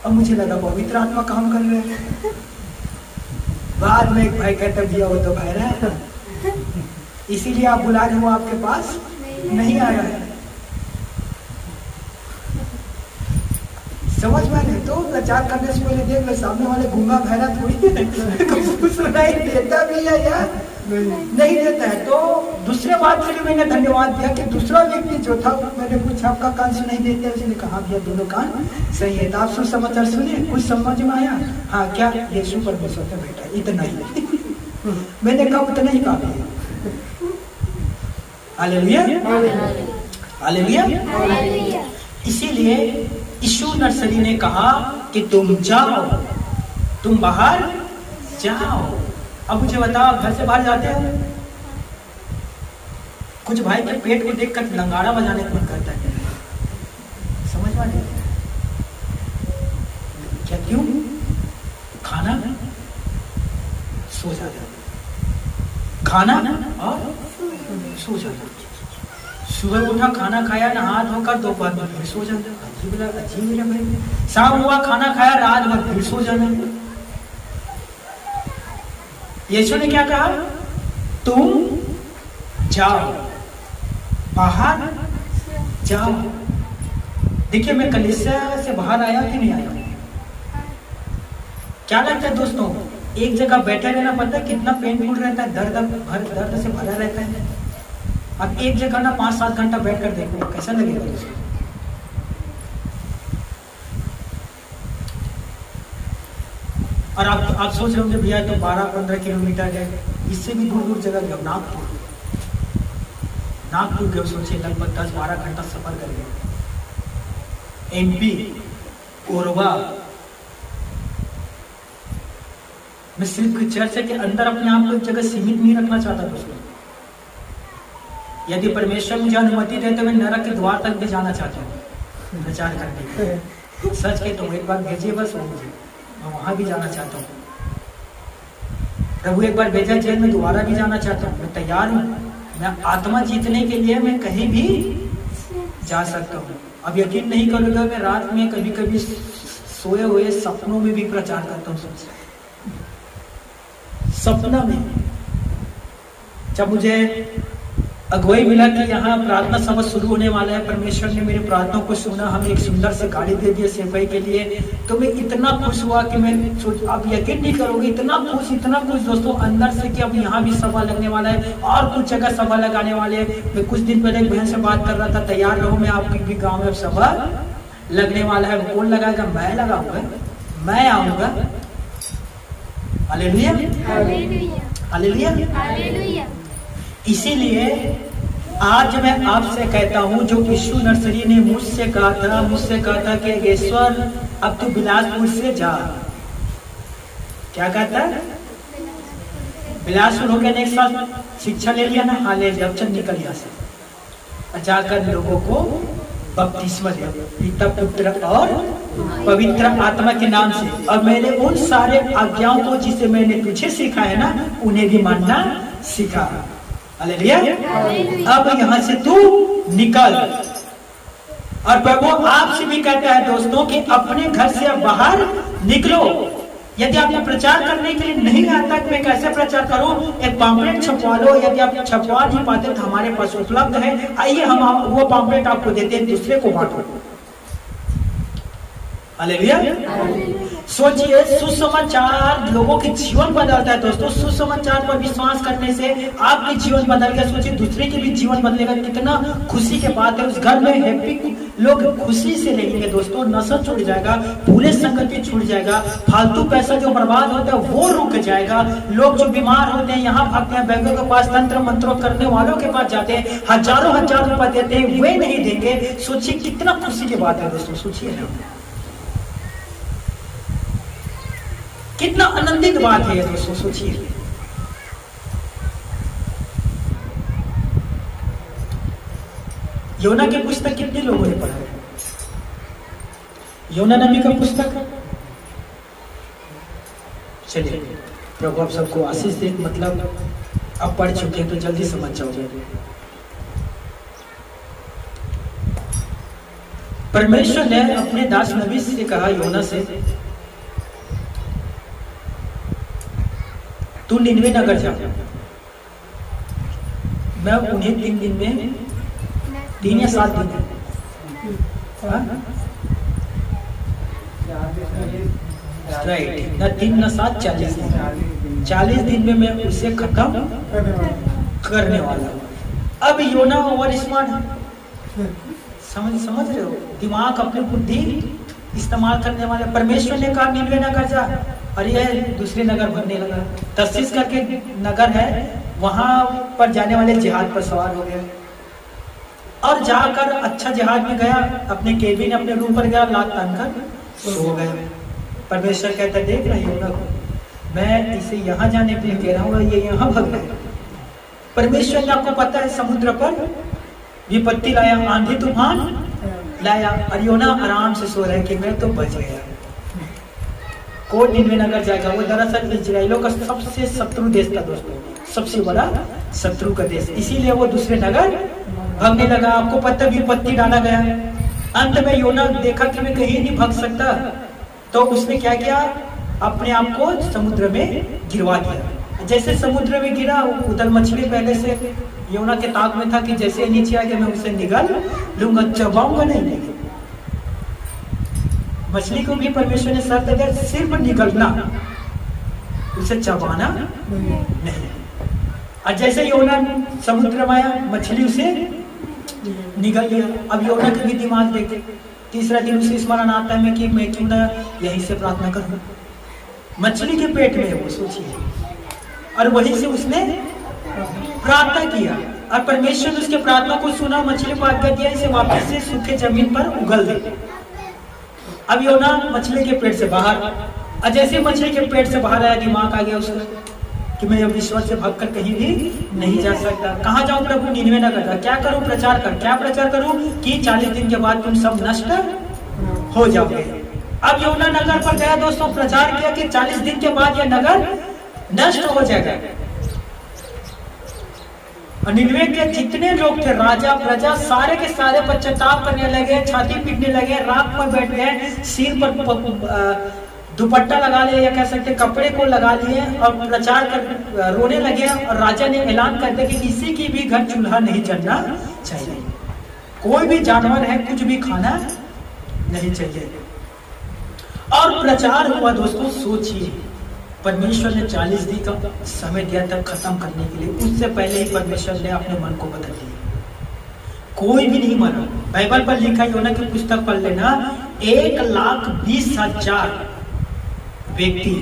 अब मुझे लगा पवित्र आत्मा काम कर रहे हैं। बाद में एक भाई कहता, भैया वो तो बहरा है, इसीलिए आप बुला रहे हो, आपके पास नहीं आ रहा है। समझ में नहीं? तो प्रचार करने से पहले देख लो, सामने वाले गूंगा बहरा थोड़ी है, सुनाई देता भी है या नहीं देता है। तो दूसरे बात के लिए मैंने धन्यवाद दिया कि दूसरा व्यक्ति जो था, मैंने पूछा आपका कान सुनाई देता है? उसने कहा भैया दोनों कान सही है। तो आप सुसमाचार सुने, कुछ समझ में आया? हाँ क्या? यीशु परमेश्वर का बेटा, इतना ही। मैंने कहा उतना ही काफी है। Hallelujah, hallelujah. इसीलिए यीशु नर्सरी ने कहा कि तुम जाओ, तुम बाहर जाओ। अब मुझे बताओ, घर से बाहर जाते हो? कुछ भाई के पेट को देखकर लंगाड़ा बजाने का मन करता है। समझ में नहीं? क्या क्यों? खाना सो जाता है, खाना और सो जाना। सुबह उठा, खाना खाया, नहा धोकर दोपहर में फिर सो जाना। अजीब है भाई। शाम हुआ, खाना खाया, रात भर फिर सो जाना। यीशु ने क्या कहा? तुम जाओ, बाहर जाओ। देखिए, मैं कलीसिया से बाहर आया कि नहीं आया? क्या लगता है दोस्तों, एक जगह बैठे रहना पता है कितना पेनफुल रहता है, दर्द से भरा रहता है। अब एक जगह ना 5-7 घंटा बैठ कर देखो कैसा लगेगा दोस्तों। और आप सोच रहे होंगे भैया तो 12-15 किलोमीटर है, इससे भी दूर दूर जगह गए। नागपुर गए, सोचिए लगभग 10-12 घंटा सफर कर गए। MP, कोरबा। मैं सिर्फ चर्च के अंदर अपने आप को एक जगह सीमित नहीं रखना चाहता दोस्तों। यदि परमेश्वर मुझे अनुमति दे तो मैं नरक के द्वार तक भी जाना चाहता हूँ प्रचार करने के लिए। सच के तो एक बार भेजिए बस वो मुझे, मैं वहां भी जाना चाहता हूँ। प्रभु एक बार भेजा जेल में, दोबारा भी जाना चाहता हूँ। मैं तैयार हूँ। मैं आत्मा जीतने के लिए मैं कहीं भी जा सकता हूँ। अब यकीन नहीं करोगे, मैं रात में कभी कभी सोए हुए सपनों में भी प्रचार करता हूँ। सपना में जब मुझे अगुवाई मिला कि यहाँ प्रार्थना सभा शुरू होने वाला है, परमेश्वर ने मेरी प्रार्थना को सुना, हमें एक सुंदर से गाड़ी दे दी सेवकाई के लिए, तो मैं इतना खुश हुआ कि मैं आप यकीन नहीं करोगे, इतना खुश दोस्तों अंदर से कि अब यहाँ भी सभा लगने वाला है और कुछ जगह सभा लगाने वाले हैं। मैं कुछ दिन पहले एक बहन से बात कर रहा था, तैयार रहो, मैं आपके भी गाँव में सभा लगने वाला है। कौन लगाएगा? मैं लगाऊंगा, मैं आऊंगा। Hallelujah, hallelujah, hallelujah. इसीलिए आज मैं आपसे कहता हूं, जो यीशु नर्सरी ने मुझसे कहा था कि ईश्वर अब तू बिलासपुर से जा। क्या कहता है? बिलासपुर हो गया, एक साल शिक्षा ले लिया ना, हाँ ले लिया, अब चल निकल यहाँ से, जाकर लोगों को बपतिस्मा दे पिता पुत्र और पवित्र आत्मा के नाम से। और मैंने उन सारे आज्ञाओं को जिसे मैंने तुझे सीखा है ना, उन्हें भी मानना सीखा। हालेलुया। अब यहाँ से तू निकल। और प्रभु आपसे भी कहता है दोस्तों कि अपने घर से अब बाहर निकलो। यदि आपको प्रचार करने के लिए नहीं आता कि मैं कैसे प्रचार करूं, एक पम्पलेट छपवा लो। यदि आप छपवा नहीं पाते तो हमारे पास उपलब्ध है, आइए हम वो पम्पलेट आपको देते हैं, दूसरे को बांटो। हालेलुया। सोचिए, सुसमाचार लोगों के जीवन बदलता है दोस्तों। सुसमाचार पर विश्वास करने से आपके जीवन बदल गया, सोचिए दूसरे के भी जीवन बदलेगा। कितना खुशी की बात है। उस घर में हैप्पी लोग खुशी से रहेंगे दोस्तों। नशा छूट जाएगा, बुरे संगति छूट जाएगा, फालतू पैसा जो बर्बाद होता है वो रुक जाएगा। लोग जो बीमार होते हैं यहाँ भागते हैं, बैंकों के पास तंत्र मंत्रों करने वालों के पास जाते हैं, हजारों हजार रुपए देते हैं, वे नहीं देंगे। सोचिए कितना खुशी की बात है दोस्तों। सोचिए ना, कितना आनंदित बात है ये दोस्तों। सोचिए, योना की पुस्तक कितने लोगों ने पढ़ा है? योना नबी का पुस्तक। चलिए, प्रभु आप सबको आशीष दे। मतलब अब पढ़ चुके हैं तो जल्दी समझ जाओगे। परमेश्वर ने अपने दास नबी से कहा, योना से, तू निनवे नगर जा। मैं उन्हें 3 दिन में, 3 या 7 दिन में, राइट ना 3 ना 7, 40 दिन। 40 दिन में मैं उसे खत्म करने वाला हूँ। अब योना ओवर स्मार्ट, समझ रहे हो? दिमाग, अपनी बुद्धि इस्तेमाल करने वाले। परमेश्वर ने कहा निनवे नगर जा, और यह दूसरे नगर बनने लगा। तर्शीश करके नगर है, वहां पर जाने वाले जहाज पर सवार हो गए और जाकर अच्छा जहाज में गया, अपने केबिन, अपने रूम पर गया, लात तानकर सो गए। परमेश्वर कहता है, देख रही हो ना, मैं इसे यहाँ जाने के लिए कह रहा हूँ, ये यहाँ भग रहा है। परमेश्वर ने, आपको पता है, समुद्र पर विपत्ति लाया, आंधी तूफान लाया, और योना आराम से सो रहे कि मैं तो बच गया। कौन निन्वे नगर जाएगा? वो दरअसल इजराइलों का सबसे शत्रु देश था दोस्तों, सबसे बड़ा शत्रु का देश, इसीलिए वो दूसरे नगर भागने लगा। आपको पता, विपत्ति डाला गया। अंत में योना देखा कि मैं कहीं नहीं भाग सकता, तो उसने क्या किया, अपने आप को समुद्र में गिरवा दिया। जैसे समुद्र में गिरा, उधर मछली पहले से योना के ताक में था कि जैसे नीचे आ गया मैं उसे निगल लूंगा, चबाऊंगा नहीं। मछली को भी परमेश्वर ने शर्त दिया, सिर्फ निगलना, उसे चबाना नहीं। और जैसे योना समुद्र में आया, मछली उसे निगल लिया। अब योना का भी दिमाग देखे, तीसरा दिन उसे स्मरण आता है कि मैं क्यों ना यहीं से प्रार्थना करूं। मछली के पेट में है वो, सोचिए, और वहीं से उसने प्रार्थना किया और परमेश्वर ने उसके प्रार्थना को सुना, मछली को आज्ञा दिया इसे वापस से सूखे जमीन पर उगल दे। अब योना मछली के पेट से बाहर, और जैसे मछली के पेट से बाहर आया, दिमाग आ गया उसका कि मैं अब ईश्वर से भागकर कहीं भी नहीं जा सकता। कहाँ जाऊं प्रभु? निन्वे नगर जा। क्या करूं? प्रचार कर। क्या प्रचार करूं? कि 40 दिन के बाद तुम सब नष्ट हो जाओगे। अब योना नगर पर गया दोस्तों, प्रचार किया कि 40 दिन के बाद यह नगर नष्ट हो जाएगा। और निन्वे के जितने लोग थे, राजा प्रजा, सारे के सारे पश्चाताप करने लगे, छाती पीटने लगे, राख पर बैठ गए, सिर पर दुपट्टा लगा लिया, या कह सकते कपड़े को लगा लिए, और प्रचार कर रोने लगे। और राजा ने ऐलान कर दिया कि किसी की भी घर चूल्हा नहीं जलना चाहिए, कोई भी जानवर है कुछ भी खाना नहीं चाहिए। और प्रचार हुआ दोस्तों। सोचिए, परमेश्वर ने 40 दिन का समय दिया था खत्म करने के लिए, उससे पहले ही परमेश्वर ने अपने मन को बदल दिया। कोई भी नहीं मरा। बाइबल पर लिखा है, योना की पुस्तक पढ़ लेना, 1,20,000 व्यक्ति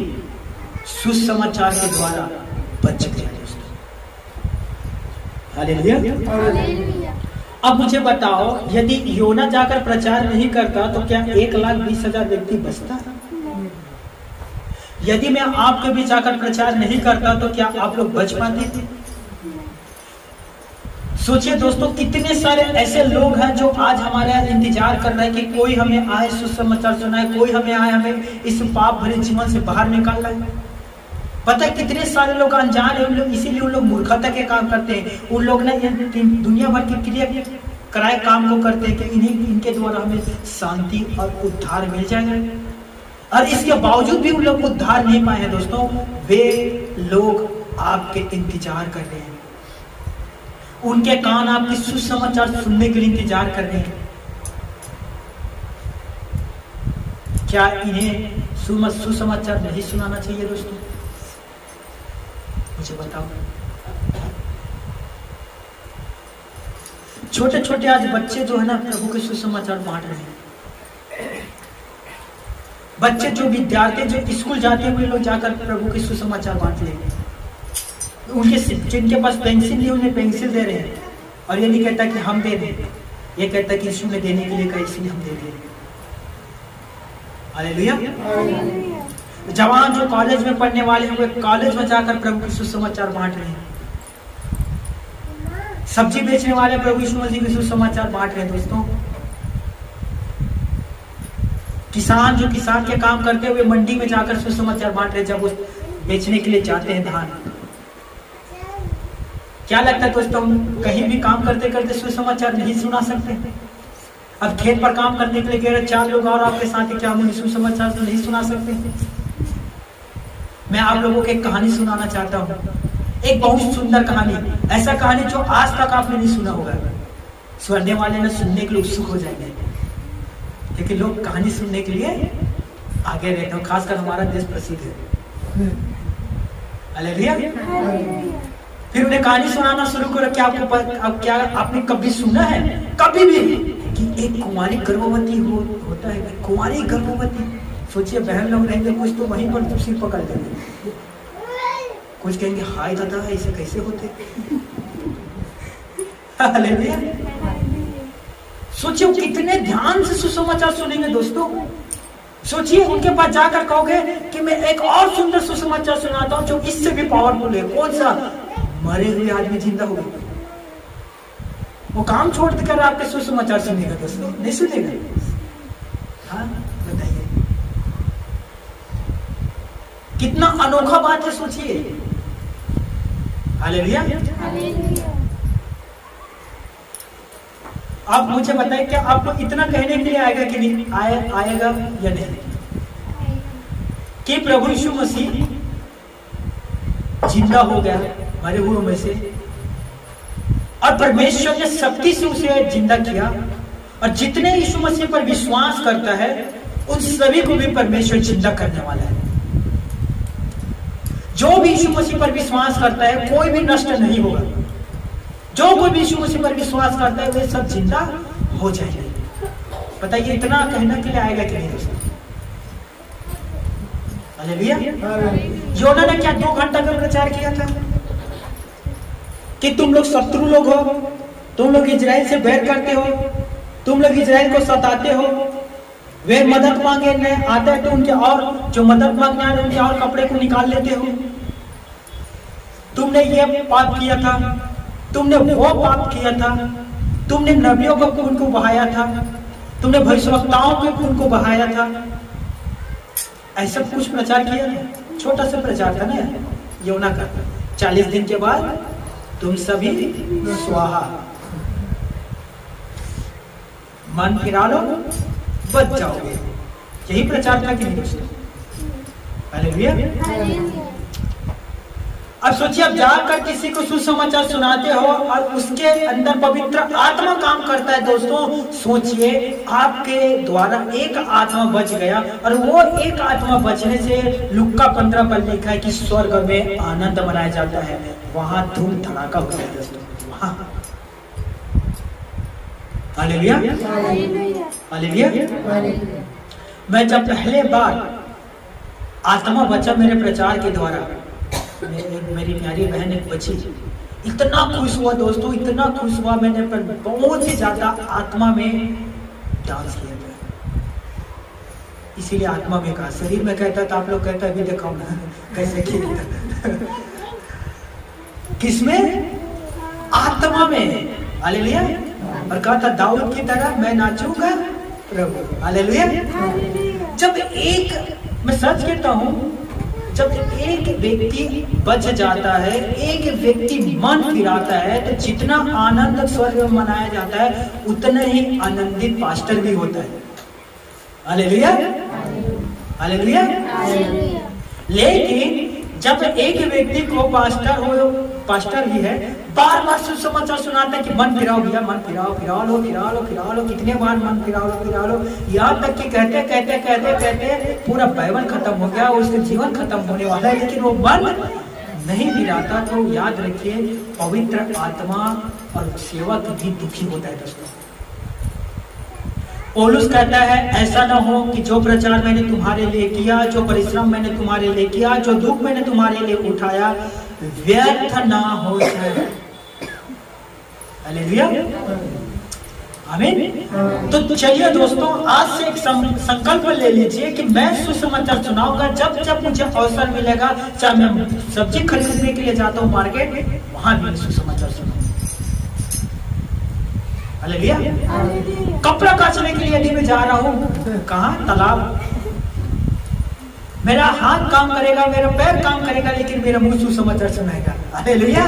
सुसमाचार के द्वारा बच गए दोस्तों। हालेलुया। अब मुझे बताओ, यदि योना जाकर प्रचार नहीं करता तो क्या 1,20,000 व्यक्ति बचता? यदि मैं आपके बीच आकर प्रचार नहीं करता तो क्या आप लोग बच पाते थे? सोचिए दोस्तों, कितने सारे ऐसे लोग हैं जो आज हमारे यहाँ इंतजार कर रहे हैं कि कोई हमें आए सुसमाचार सुनाए, कोई हमें आए हमें इस पाप भरे जीवन से बाहर निकाल लाए। पता है कितने सारे लोग अनजान है, उन लोग इसीलिए उन लोग मूर्खता के काम करते हैं। उन लोग ना दुनिया भर की क्रिया कराए काम को करते हैं कि इनके द्वारा हमें शांति और उद्धार मिल जाएगा, और इसके बावजूद भी उन लोग उद्धार नहीं पाए हैं दोस्तों। वे लोग आपके इंतजार कर रहे हैं, उनके कान आपके सुसमाचार सुनने के लिए इंतजार कर रहे हैं। क्या इन्हें सुसमाचार नहीं सुनाना चाहिए दोस्तों? मुझे बताओ। छोटे छोटे आज बच्चे जो है ना, प्रभु के सुसमाचार बांट रहे हैं। बच्चे जो विद्यार्थी जो स्कूल जाते हुए लोग जाकर प्रभु के सुसमाचार बांट लेंगे। उनके जिनके पास पेंसिल नहीं, उन्हें पेंसिल दे रहे हैं, और ये नहीं कहता कि हम दे दें, ये कहता कि यीशु ने देने के लिए कहा इसलिए हम दे रहे हैं। हालेलुया। जवान जो कॉलेज में पढ़ने वाले हैं, वे कॉलेज में जाकर प्रभु के सुसमाचार बांट रहे हैं। सब्जी बेचने वाले प्रभु यीशु मसीह के सुसमाचार बांट रहे हैं दोस्तों। किसान जो किसान के काम करते हुए मंडी में जाकर सुसमाचार बांट रहे, जब वो बेचने के लिए जाते हैं धान। क्या लगता है दोस्तों, कहीं भी काम करते करते सुसमाचार नहीं सुना सकते? अब खेत पर काम करने के लिए कह रहे 4 लोग और आपके साथ, क्या हम सुसमाचार तो नहीं सुना सकते? मैं आप लोगों को एक कहानी सुनाना चाहता हूँ, एक बहुत सुंदर कहानी, ऐसा कहानी जो आज तक आपने नहीं सुना होगा। सुनने वाले ने सुनने के लिए उत्सुक हो जाएंगे, लेकिन लोग कहानी सुनने के लिए आगे रहते हैं, खासकर हमारा देश प्रसिद्ध है। हालेलुया। फिर उन्हें कहानी सुनाना शुरू करो। क्या आपने कभी सुना है कभी भी कि एक कुंवारी गर्भवती होता है? कुंवारी गर्भवती, सोचिए बहन लोग रहेंगे, कुछ तो वहीं पर सिर पकड़ देंगे, कुछ कहेंगे हाय दादा ऐसे कैसे होते। हालेलुया। सोचिए कितने ध्यान से सुसमाचार सुनेंगे दोस्तों। सोचिए उनके पास जाकर कहोगे कि मैं एक और सुंदर सुसमाचार सुनाता हूं जो इससे भी पावरफुल है। कौन सा? मरे हुए आदमी जिंदा हो गए। वो काम छोड़ कर आपके सुसमाचार सुनेगा दोस्तों? नहीं सुनेगा। हाँ बताइए। कितना अनोखा बात है, सोचिए। हालेलुया। आप मुझे बताएं, क्या आपको इतना कहने के लिए आएगा कि नहीं आएगा या नहीं, कि प्रभु यीशु मसीह जिंदा हो गया मरे हुए में से, और परमेश्वर ने शक्ति से उसे जिंदा किया, और जितने यीशु मसीह पर विश्वास करता है उन सभी को भी परमेश्वर जिंदा करने वाला है। जो भी यीशु मसीह पर विश्वास करता है कोई भी नष्ट नहीं होगा। जो कोई भी यीशु मसीह पर विश्वास करता है वे सब जिंदा हो जाएंगे। बताइए, इतना कहने के लिए आएगा कि नहीं दोस्तों? हालेलुया। योना ने क्या 2 घंटा का प्रचार किया था कि तुम लोग शत्रु लोग हो, तुम लोग इजराइल से बैर करते हो, तुम लोग इजराइल को सताते हो, वे मदद मांगे आते हैं तो उनके, और जो मदद मांगने आते उनके और कपड़े को निकाल लेते हो। तुमने ये पाप किया था, तुमने वो पाप किया था, तुमने नबियों को खून को बहाया था, तुमने भविष्यवक्ताओं के खून को बहाया था। ऐसा कुछ प्रचार किया था, छोटा सा प्रचार था ना योना का। 40 दिन के बाद तुम सभी स्वाहा, मन फिरा लो बच जाओगे। यही प्रचार था कि नहीं दोस्तों? हालेलुया। अब सोचिए, अब जाकर किसी को सुसमाचार सुनाते हो और उसके अंदर पवित्र आत्मा काम करता है। दोस्तों सोचिए, आपके द्वारा एक आत्मा बच गया, और वो एक आत्मा बचने से लुक्का 15 पर लिखा है कि स्वर्ग में आनंद मनाया जाता है, वहां धूम धड़ाका होता है दोस्तों, वहां। हालेलुया। हालेलुया। मैं जब पहले बार आत्मा बचा मेरे प्रचार के द्वारा, मेरी प्यारी बहन एक बची, इतना खुश हुआ दोस्तों, इतना खुश हुआ। मैंने पर बहुत ही ज्यादा आत्मा में डांस किया था। इसीलिए आत्मा में कहा, शरीर में कहता था, आप लोग कहता अभी दिखाओ ना कैसे खेलता। किसमें? आत्मा में। हालेलुया। और कहा था दाऊद की तरह मैं नाचूंगा प्रभु। हालेलुया। जब एक, मैं सच कहता हूं, जब एक व्यक्ति बच जाता है, एक व्यक्ति मन फिराता है, तो जितना आनंद स्वर्ग में मनाया जाता है उतना ही आनंदित पास्टर भी होता है। हालेलुया। हालेलुया। लेकिन जब एक व्यक्ति को पास्टर ही है, बार बार सुसमाचार सुनाता है कि मन फिराओ भैया, मन फिराओ, फिरा लो, कितने बार मन फिरा लो, यहाँ तक कि कहते पूरा बाइबल खत्म हो गया, उसका जीवन खत्म होने वाला है, लेकिन वो मन नहीं फिराता। तो याद रखिए, पवित्र आत्मा और सेवक भी दुखी होता है दोस्तों। पौलुस कहता है, ऐसा ना हो कि जो प्रचार मैंने तुम्हारे लिए किया, जो परिश्रम मैंने तुम्हारे लिए किया, जो दुख मैंने तुम्हारे लिए उठाया, व्यर्थ ना हो जाए। हालेलुया। आमीन। तो चलिए दोस्तों, आज से एक संकल्प ले लीजिए कि मैं सुसमाचार सुनाऊंगा। जब जब मुझे अवसर मिलेगा, चाहे मैं सब्जी खरीदने के लिए जाता हूँ मार्केट, वहां भी सुसमाचार सुनाऊंगा। हालेलुया। कपड़ा काचने के लिए यदि मैं जा रहा हूँ, कहाँ? तालाब। मेरा हाथ काम करेगा, मेरा पैर काम करेगा, लेकिन मेरा मुंह सुसमाचार सुनाएगा। हालेलुया।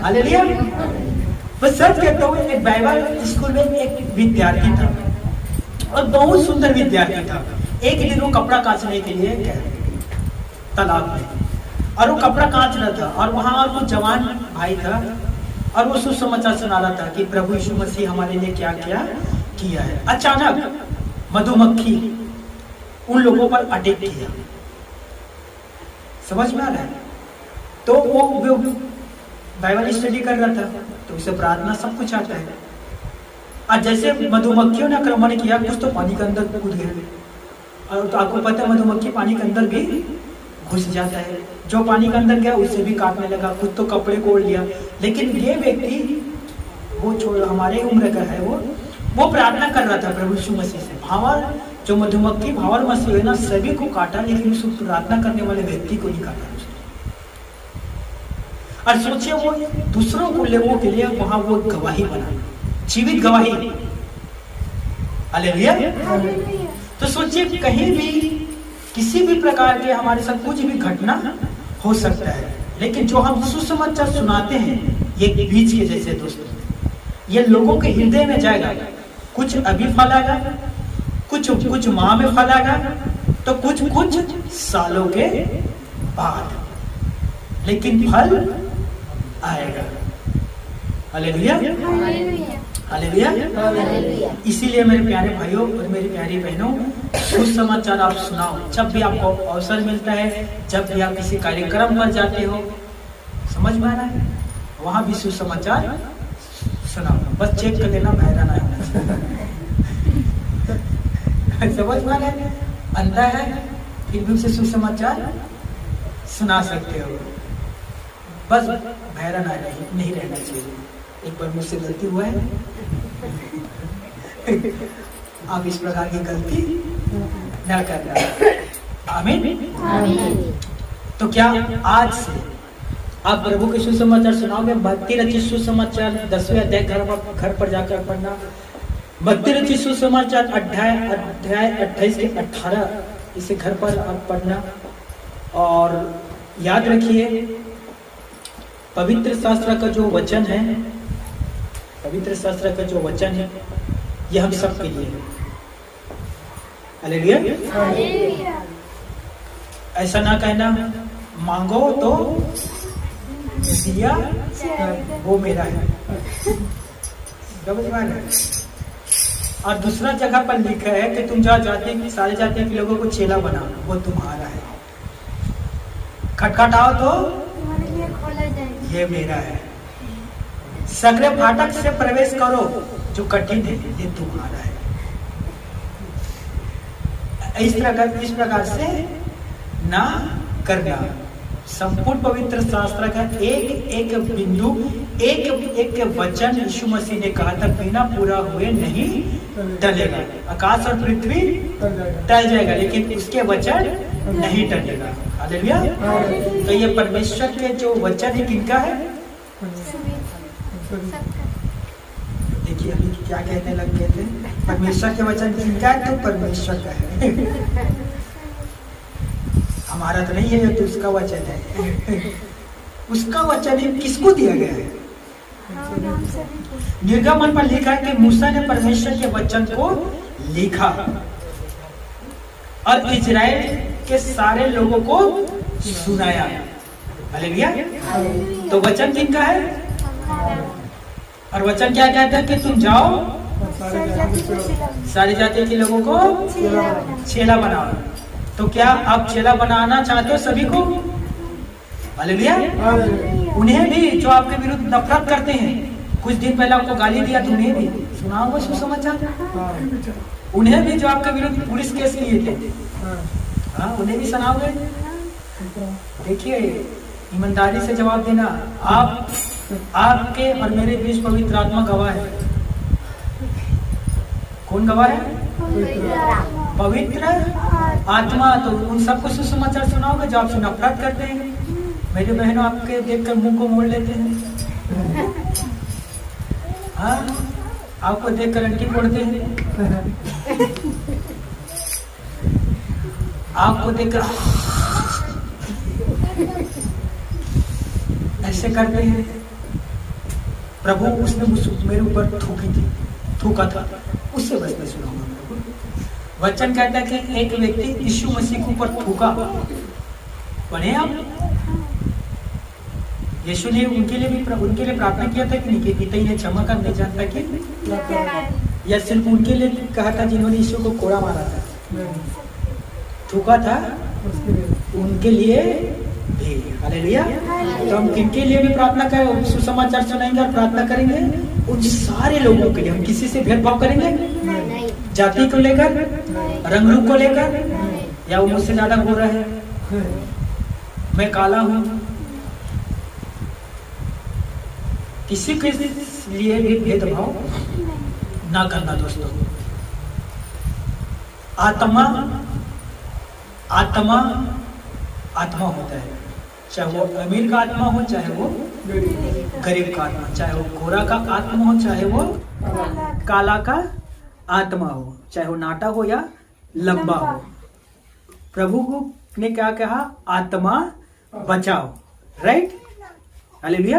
हालेलुया। बस सच कहता हूँ, एक बाइबल स्कूल में एक विद्यार्थी था, और बहुत सुंदर विद्यार्थी था। एक दिन वो कपड़ा काचने के लिए गया तालाब में, और वो कपड़ा काच रहा था, और वहां और कुछ जवान भाई था, और वो सुसमाचार सुना रहा था कि प्रभु यीशु मसीह हमारे लिए क्या क्या किया है। अचानक मधुमक्खी उन लोगों पर अटैक किया। समझ में आ रहा है? तो वो बाइबल स्टडी कर रहा था, तो उसे प्रार्थना सब कुछ आता है। और जैसे मधुमक्खियों ने आक्रमण किया, कुछ तो पानी के अंदर कूद गया। और तो आपको पता है मधुमक्खी पानी के अंदर भी घुस जाता है। जो पानी के अंदर गया उसे भी काटने लगा, कुछ तो कपड़े को ओढ़ लिया। लेकिन ये व्यक्ति, वो हमारे उम्र का है, वो प्रार्थना कर रहा था प्रभु यीशु मसीह से। भावर जो मधुमक्खी भावर मसीह है ना, सभी को काटा, लेकिन उस प्रार्थना करने वाले व्यक्ति को नहीं काटा। और सोचिए, वो दूसरों को लोगों के लिए वहां वो गवाही बना, जीवित गवाही। हालेलुया। तो सोचिए, कहीं भी किसी भी प्रकार के हमारे साथ कुछ भी घटना हो सकता है, लेकिन जो हम सुसमाचार सुनाते हैं ये बीज के जैसे दोस्तों, ये लोगों के हृदय में जाएगा। कुछ अभी फलेगा, कुछ माह में फलेगा, तो कुछ सालों के बाद, लेकिन फल आएगा। Hallelujah, hallelujah. इसीलिए मेरे प्यारे भाइयों और मेरी प्यारी बहनों, सुसमाचार आप सुनाओ। जब भी आपको अवसर मिलता है, जब भी आप किसी कार्यक्रम पर जाते हो, समझ में आ रहा है, वहां भी सुसमाचार सुनाओ। बस चेक कर लेना बहरा ना होना। समझ में आ रहा है, अंधा है फिर भी उसे सुसमाचार सुना सकते हो। बस बहरा नहीं रहना चाहिए। एक बार मुझसे गलती हुआ है, आप इस प्रकार की गलती न करना। आमीन। तो क्या आज से आप प्रभु के सुसमाचार सुनाओगे? मत्ती रचित सुसमाचार 10वें अध्याय घर पर जाकर पढ़ना। मत्ती रचित सुसमाचार अध्याय 28 के 18 इसे घर पर आप पढ़ना। और याद रखिए, पवित्र शास्त्र का जो वचन है, पवित्र शास्त्र का जो वचन है, यह हम सब के लिए है। हालेलुया। ऐसा ना कहना मांगो तो दिया वो मेरा है। समझ में आ रहा है? और दूसरा जगह पर लिखा है कि तुम जहाँ जाते सारे जाति के लोगों को चेला बनाओ, वो तुम्हारा है। खटखटाओ तो ये मेरा है। सगरे फाटक से प्रवेश करो, जो कठिन है ये तुम्हारा है। इस प्रकार से ना करना। संपूर्ण पवित्र शास्त्र का एक बिंदु, एक वचन यीशु मसीह ने कहा था, बिना पूरा हुए नहीं टलेगा। आकाश और पृथ्वी टल जाएगा, लेकिन उसके वचन नहीं टलेगा। हालेलुया। तो ये परमेश्वर के जो वचन है, किनका है? देखिए अभी क्या कहने लग गए थे। परमेश्वर के वचन किनका है? तो परमेश्वर का है। हमारा तो नहीं है, तो उसका वचन है। उसका वचन है, किसको दिया गया है? निर्गमन पर लिखा है कि मूसा ने परमेश्वर के वचन को लिखा और इजराइल के सारे लोगों को सुनाया। हालेलुया। तो वचन किनका है? और वचन क्या कहता है कि तुम जाओ सारी जाति के लोगों को चेला बनाओ। तो क्या आप चेला बनाना चाहते हो सभी को? हालेलुया। उन्हें भी जो आपके विरुद्ध नफरत करते हैं, कुछ दिन पहले आपको गाली दिया, तो उन्हें भी सुनाओगे सुसमाचार। उन्हें भी जो आपके विरुद्ध पुलिस केस किए थे, हाँ, उन्हें भी सुनाओगे। देखिए ईमानदारी से जवाब देना। आपके और मेरे बीच पवित्र आत्मा गवाह है। कौन गवाह है? पवित्र आत्मा। तो उन सबको सुसमाचार सुनाओगे जो आपसे नफरत करते हैं। मेरे बहनों, आपके देखकर मुंह को मोड़ लेते हैं, हाँ, आपको देखकर अंटी फोड़ते हैं, आपको देखकर ऐसे करते हैं। प्रभु उसने मेरे ऊपर थूका था, उससे बस मैं सुनाऊंगा। वचन कहता है कि एक व्यक्ति यीशु मसीह के ऊपर थूका। पढ़े आप? यीशु ने उनके लिए प्रार्थना किया था कि नहीं, कि पिता इन्हें क्षमा कर, नहीं जानता कि, या सिर्फ उनके लिए कहा था जिन्होंने यीशु को कोड़ा मारा था, थूका था, उनके लिए भी। हालेलुया। तो हम किनके लिए भी प्रार्थना करें, सुसमाचार सुनाएंगे और प्रार्थना करेंगे? उन सारे लोगों के लिए। हम किसी से भेदभाव करेंगे? जाति को लेकर, रंग रूप को लेकर, या वो मुझसे ज्यादा गोरा है, मैं काला हूं, किसी के लिए भी भेदभाव ना करना दोस्तों। आत्मा होता है, चाहे वो अमीर का आत्मा हो, चाहे वो गरीब का आत्मा, चाहे वो गोरा का आत्मा हो, चाहे वो काला का आत्मा हो, चाहे वो नाटा हो या लंबा हो। प्रभु को ने क्या कहा, आत्मा बचाओ, राइट, हालेलुया।